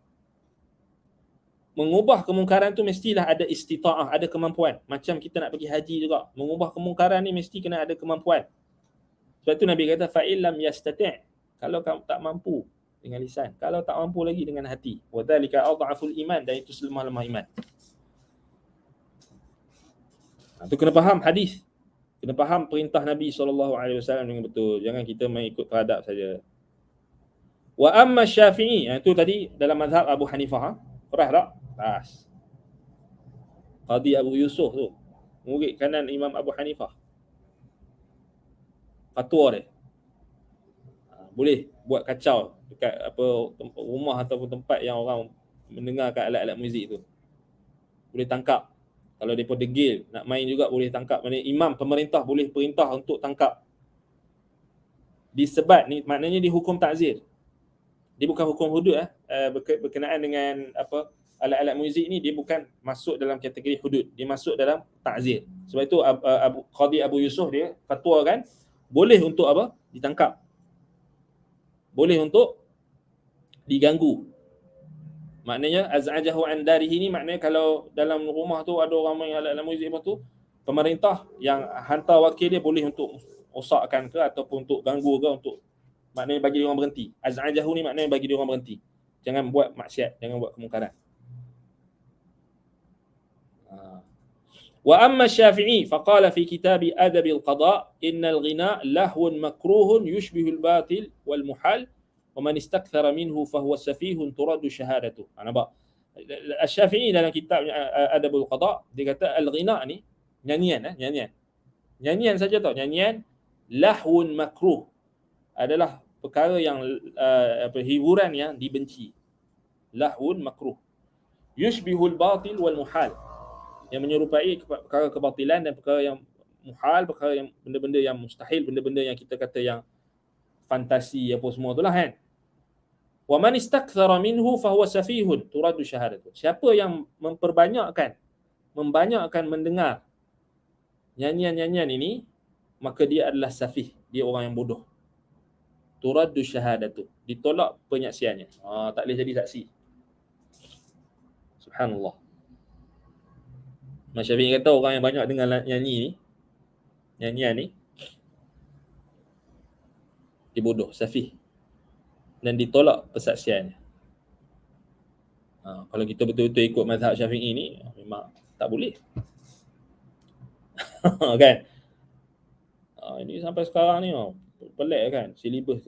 mengubah kemungkaran tu mestilah ada istita'ah, ada kemampuan. Macam kita nak pergi haji juga, mengubah kemungkaran ni mesti kena ada kemampuan. Sebab tu Nabi kata fa in lam yastati', kalau kamu tak mampu dengan lisan, kalau tak mampu lagi dengan hati. Wa dzalika adhaful iman, dan itu selemah-lemah iman. Tu kena faham hadis. Kena faham perintah Nabi SAW dengan betul. Jangan kita main ikut peradab saja. Wa amma Syafi'i, itu tadi dalam mazhab Abu Hanifah. Perah tak? Pas. Qadi Abu Yusuf tu, murid kanan Imam Abu Hanifah. Fatwa dia, boleh buat kacau dekat apa rumah ataupun tempat yang orang mendengarkan alat-alat muzik tu. Boleh tangkap. Kalau depa degil nak main juga boleh tangkap. Maknanya imam pemerintah boleh perintah untuk tangkap. Disebat ni maknanya dihukum ta'zir. Dia bukan hukum hudud berkenaan dengan apa alat-alat muzik ni dia bukan masuk dalam kategori hudud, dia masuk dalam ta'zir. Sebab itu Qadi Abu Yusuf dia fatwakan boleh untuk apa? Ditangkap. Boleh untuk diganggu. Maknanya az'ajahu an darihi ni maknanya kalau dalam rumah tu ada orang main alat-alat muzik apa tu, pemerintah yang hantar wakil dia boleh untuk rosakkan ke ataupun untuk ganggu ke, untuk maknanya bagi dia orang berhenti. Az'ajahu ni maknanya bagi dia orang berhenti. Jangan buat maksiat, jangan buat kemungkaran. Wa amma Syafi'i faqala fi kitab Adab al-Qada innal ghina lahwun makruhun yushbihu al-batil wal muhal wa man istakthara minhu fahuwa safihun turaddu syahadatuh. Nampak? Syafi'i dalam kitab Adab al-Qada dia kata al-ghina ni nyanyian saja tau. Nyanyian lahwun makruh adalah perkara yang hiburan yang dibenci. Lahwun makruh yushbihul batil wal muhal, yang menyerupai perkara kebatilan dan perkara yang muhal, perkara yang benda-benda yang mustahil, benda-benda yang kita kata yang fantasi apa semua itulah kan. Wa man istakthara minhu fahuwa safihun turaddu syahadatuh. Siapa yang membanyakkan mendengar nyanyian-nyanyian ini, maka dia adalah safih, dia orang yang bodoh. Turaddu syahadatuh, ditolak penyaksiannya. Tak boleh jadi saksi. Subhanallah. Imam Syafi'i kata orang yang banyak dengar nyanyian ni dia bodoh, safih, dan ditolak persaksiannya. Kalau kita betul-betul ikut mazhab Syafi'i ni memang tak boleh. Kan? Ini sampai sekarang ni pelik kan, silibus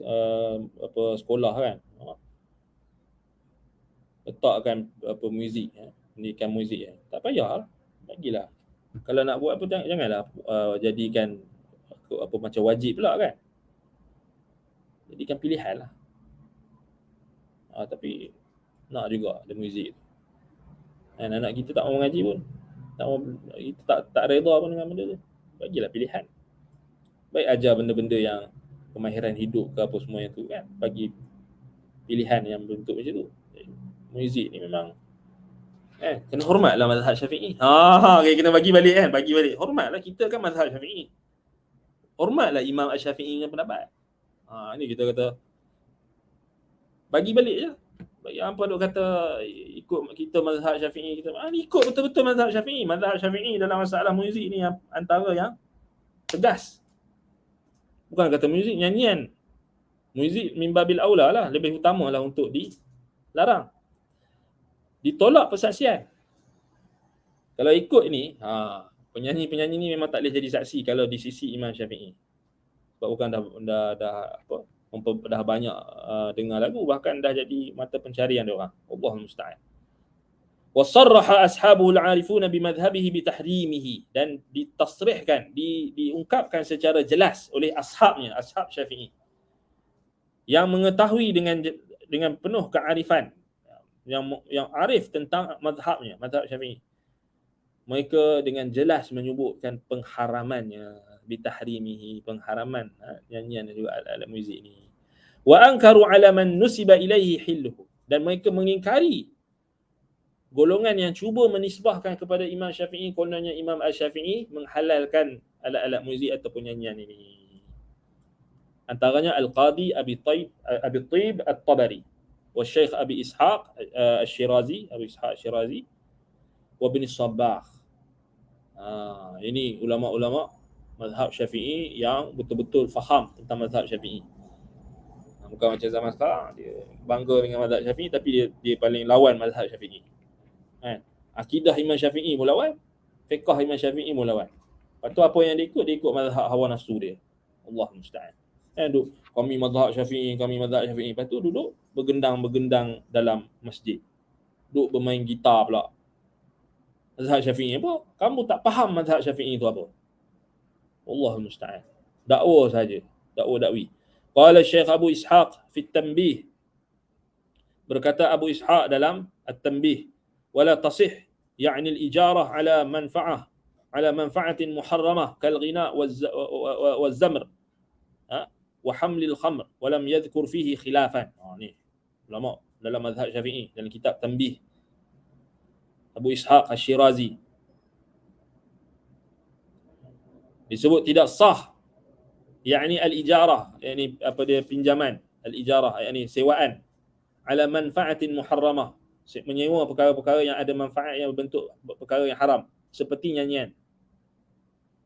sekolah kan. Letakkan muzik, pendidikan muzik. Tak payah, bagilah. Kalau nak buat apa janganlah jadikan macam wajib pula kan. Jadikan pilihan lah. Tapi nak juga ada muzik. Anak-anak kita tak mau mengaji pun. Kita tak reda pun dengan benda tu. Bagilah pilihan. Baik ajar benda-benda yang kemahiran hidup ke apa semua yang tu kan. Bagi pilihan yang bentuk macam tu. Muzik ni memang kena hormatlah mazhab Syafi'i. Okay, kena bagi balik kan, bagi balik. Hormatlah, kita kan mazhab Syafi'i. Hormatlah Imam Asy-Syafi'i punya pendapat. Ini kita kata bagi balik je. Bagi apa duk kata ikut kita mazhab Syafi'i, kita ni ikut betul-betul mazhab Syafi'i. Mazhab Syafi'i dalam masalah muzik ni yang antara yang tegas. Bukan kata muzik nyanyian. Muzik min babil aula lah, lebih utama lah untuk dilarang. Ditolak persaksian. Kalau ikut ni, penyanyi-penyanyi ni memang tak boleh jadi saksi kalau di sisi Imam Syafi'i. Sebab bukan dah banyak dengar lagu, bahkan dah jadi mata pencarian dia orang. Allahul musta'an. Wa sarraha ashabuhu al-'arifuna bimadhhabihi bitahrimihi, dan ditasrihkan, diungkapkan secara jelas oleh ashabnya, ashab Syafi'i, yang mengetahui dengan penuh kearifan, yang arif tentang mazhabnya, mazhab Syafi'i. Mereka dengan jelas menyebutkan pengharamannya, bitahrimihi, pengharaman nyanyian dan juga alat-alat muzik ni. Wa ankaru ala man nusiba ilaihi hilluhu, dan mereka mengingkari golongan yang cuba menisbahkan kepada Imam Syafi'i kononnya Imam Asy-Syafi'i menghalalkan alat-alat muzik ataupun nyanyian ini. Antaranya Al-Qadi Abi Taib At-Tabari, والشيخ أبي إسحاق الشيرازي, Abu Ishaq Syirazi, wa Ibn Sabbagh. Ini ulama-ulama mazhab Syafi'i yang betul-betul faham tentang mazhab Syafi'i. Bukan macam zaman sekarang dia bangga dengan mazhab Syafi'i tapi dia paling lawan mazhab Syafi'i. Akidah Imam Syafi'i pun lawan, fiqh Imam Syafi'i pun lawan. Lepas tu apa yang dia ikut mazhab hawa nafsu dia. Allah musta'an. Duduk kami mazhab Syafi'i. Lepas tu duduk bergendang dalam masjid. Duduk bermain gitar pula. Mazhab Syafi'i apa? Kamu tak faham mazhab Syafi'i itu apa? Allah musta'an. Dakwah saja. Dakwi. Qala Syekh Abu Ishaq fi Tanbih. Berkata Abu Ishaq dalam At-Tanbih, wala tasih ya'ni al-ijarah ala manfa'atin muharramah kal ghina waz zamr wa hamlil khamr wa lam yadhkur fihi khilafan. Ni ulama dalam mazhab Syafi'i dalam kitab Tanbih. Abu Ishaq Asy-Syirazi. Disebut tidak sah, yakni al-ijarah, yakni apa dia, pinjaman, al-ijarah yakni sewaan, ala manfaatin muharramah, menyewa perkara-perkara yang ada manfaat yang berbentuk perkara yang haram, seperti nyanyian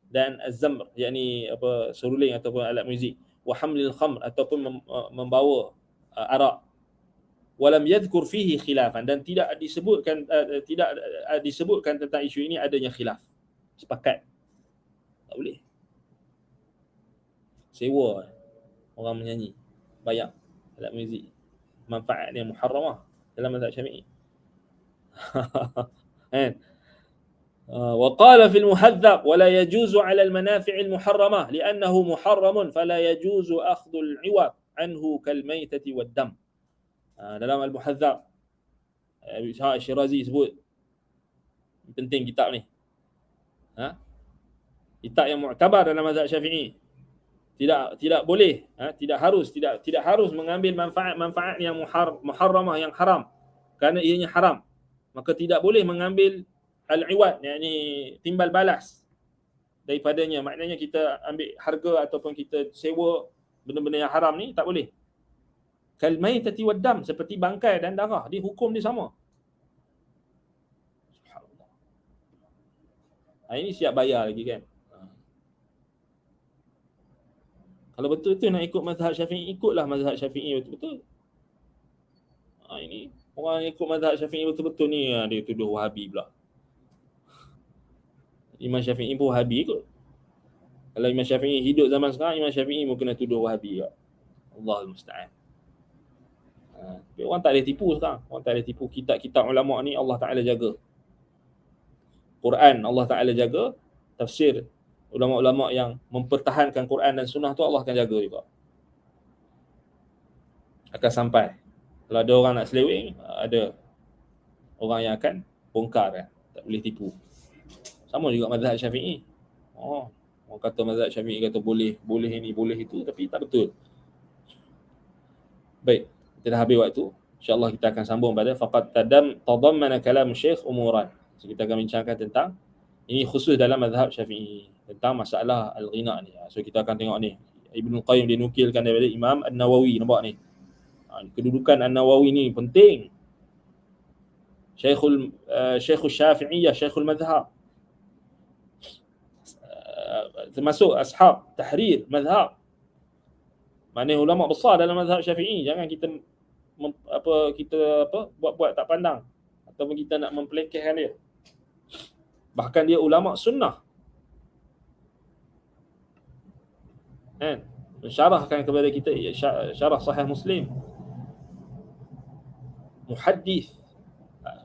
dan az-zamr, yakni apa, seruling ataupun alat muzik, wa hamlil khamr, ataupun membawa arak. Walam yadhkur fihi khilafan, dan tidak disebutkan disebutkan tentang isu ini adanya khilaf, sepakat tak boleh. Sewa orang menyanyi, bayar alat muzik, manfaat yang muharramah dalam mazhab Syafi'i. Kan? وقال في المهذب ولا يجوز على المنافع المحرمة لأنه محرم فلا يجوز أخذ العوض عنه كالميتة والدم. Dalam Al-Muhadzab, Abu Ishaq Asy-Syirazi sebut, penting kitab ni. Kitab yang muktabar dalam mazhab Syafi'i. Tidak boleh, tidak harus mengambil manfaat yang muharramah, yang haram, kerana ianya haram. Maka tidak boleh mengambil al-iwad, yakni timbal balas daripadanya. Maknanya kita ambil harga ataupun kita sewa benda-benda yang haram ni, tak boleh. Kal maitati wad dam, seperti bangkai dan darah, dia hukum dia sama. Subhanallah. Ini siap bayar lagi kan. Kalau betul-betul nak ikut mazhab Syafi'i, ikutlah mazhab Syafi'i betul-betul. Ini orang yang ikut mazhab Syafi'i betul-betul ni, dia tuduh Wahabi pula. Imam Syafi'i pun Wahabi kot. Kalau Imam Syafi'i hidup zaman sekarang, Imam Syafi'i mungkin kena tuduh Wahabi kot. Allahul musta'an. Orang tak boleh tipu sekarang. Orang tak boleh tipu. Kitab-kitab ulama' ni Allah Ta'ala jaga. Quran Allah Ta'ala jaga. Tafsir ulama'-ulama' yang mempertahankan Quran dan Sunnah tu Allah akan jaga juga. Akan sampai. Kalau ada orang nak seleweng, ada orang yang akan bongkar kan. Tak boleh tipu. Sama juga mazhab Syafi'i. Orang kata mazhab Syafi'i kata boleh ini, boleh itu, tapi tak betul. Baik, kita dah habis waktu. InsyaAllah kita akan sambung pada faqad tadammana kalam Syekh umuran. So, kita akan bincangkan tentang ini khusus dalam mazhab Syafi'i, tentang masalah al-ghina ni. So kita akan tengok ni. Ibnu Qayyim dinukilkan daripada Imam An-Nawawi, nampak ni. Kedudukan An-Nawawi ni penting. Syekhul Syafi'iyah, Syekhul Madhab. Termasuk ashab tahrir mazhab. Maknanya ulama besar dalam mazhab Syafi'i. Jangan kita buat-buat tak pandang ataupun kita nak mempelekehkan dia. Bahkan dia ulama sunnah. Mensyarahkan kepada kita syarah Sahih Muslim. Muhaddis,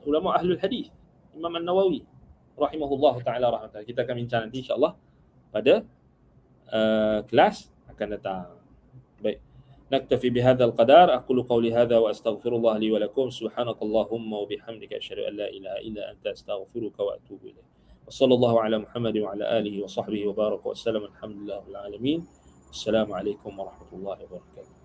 ulama ahlul hadis, Imam An-Nawawi rahimahullah taala rahmatan. Kita akan bincang nanti insya-Allah pada kelas akan datang. Baik. Naktafi bihadzal qadar. Aqulu qawli hadza wa astaghfirullah li wa lakum. Subhanakallahumma wa bihamdika asyhadu an la ilaha illa anta astaghfiruka wa atubu ilaik. Wassallallahu ala Muhammad wa ala alihi wa sahbihi wa baraka wa sallam. Alhamdulillahil alamin. Assalamualaikum warahmatullahi wabarakatuh.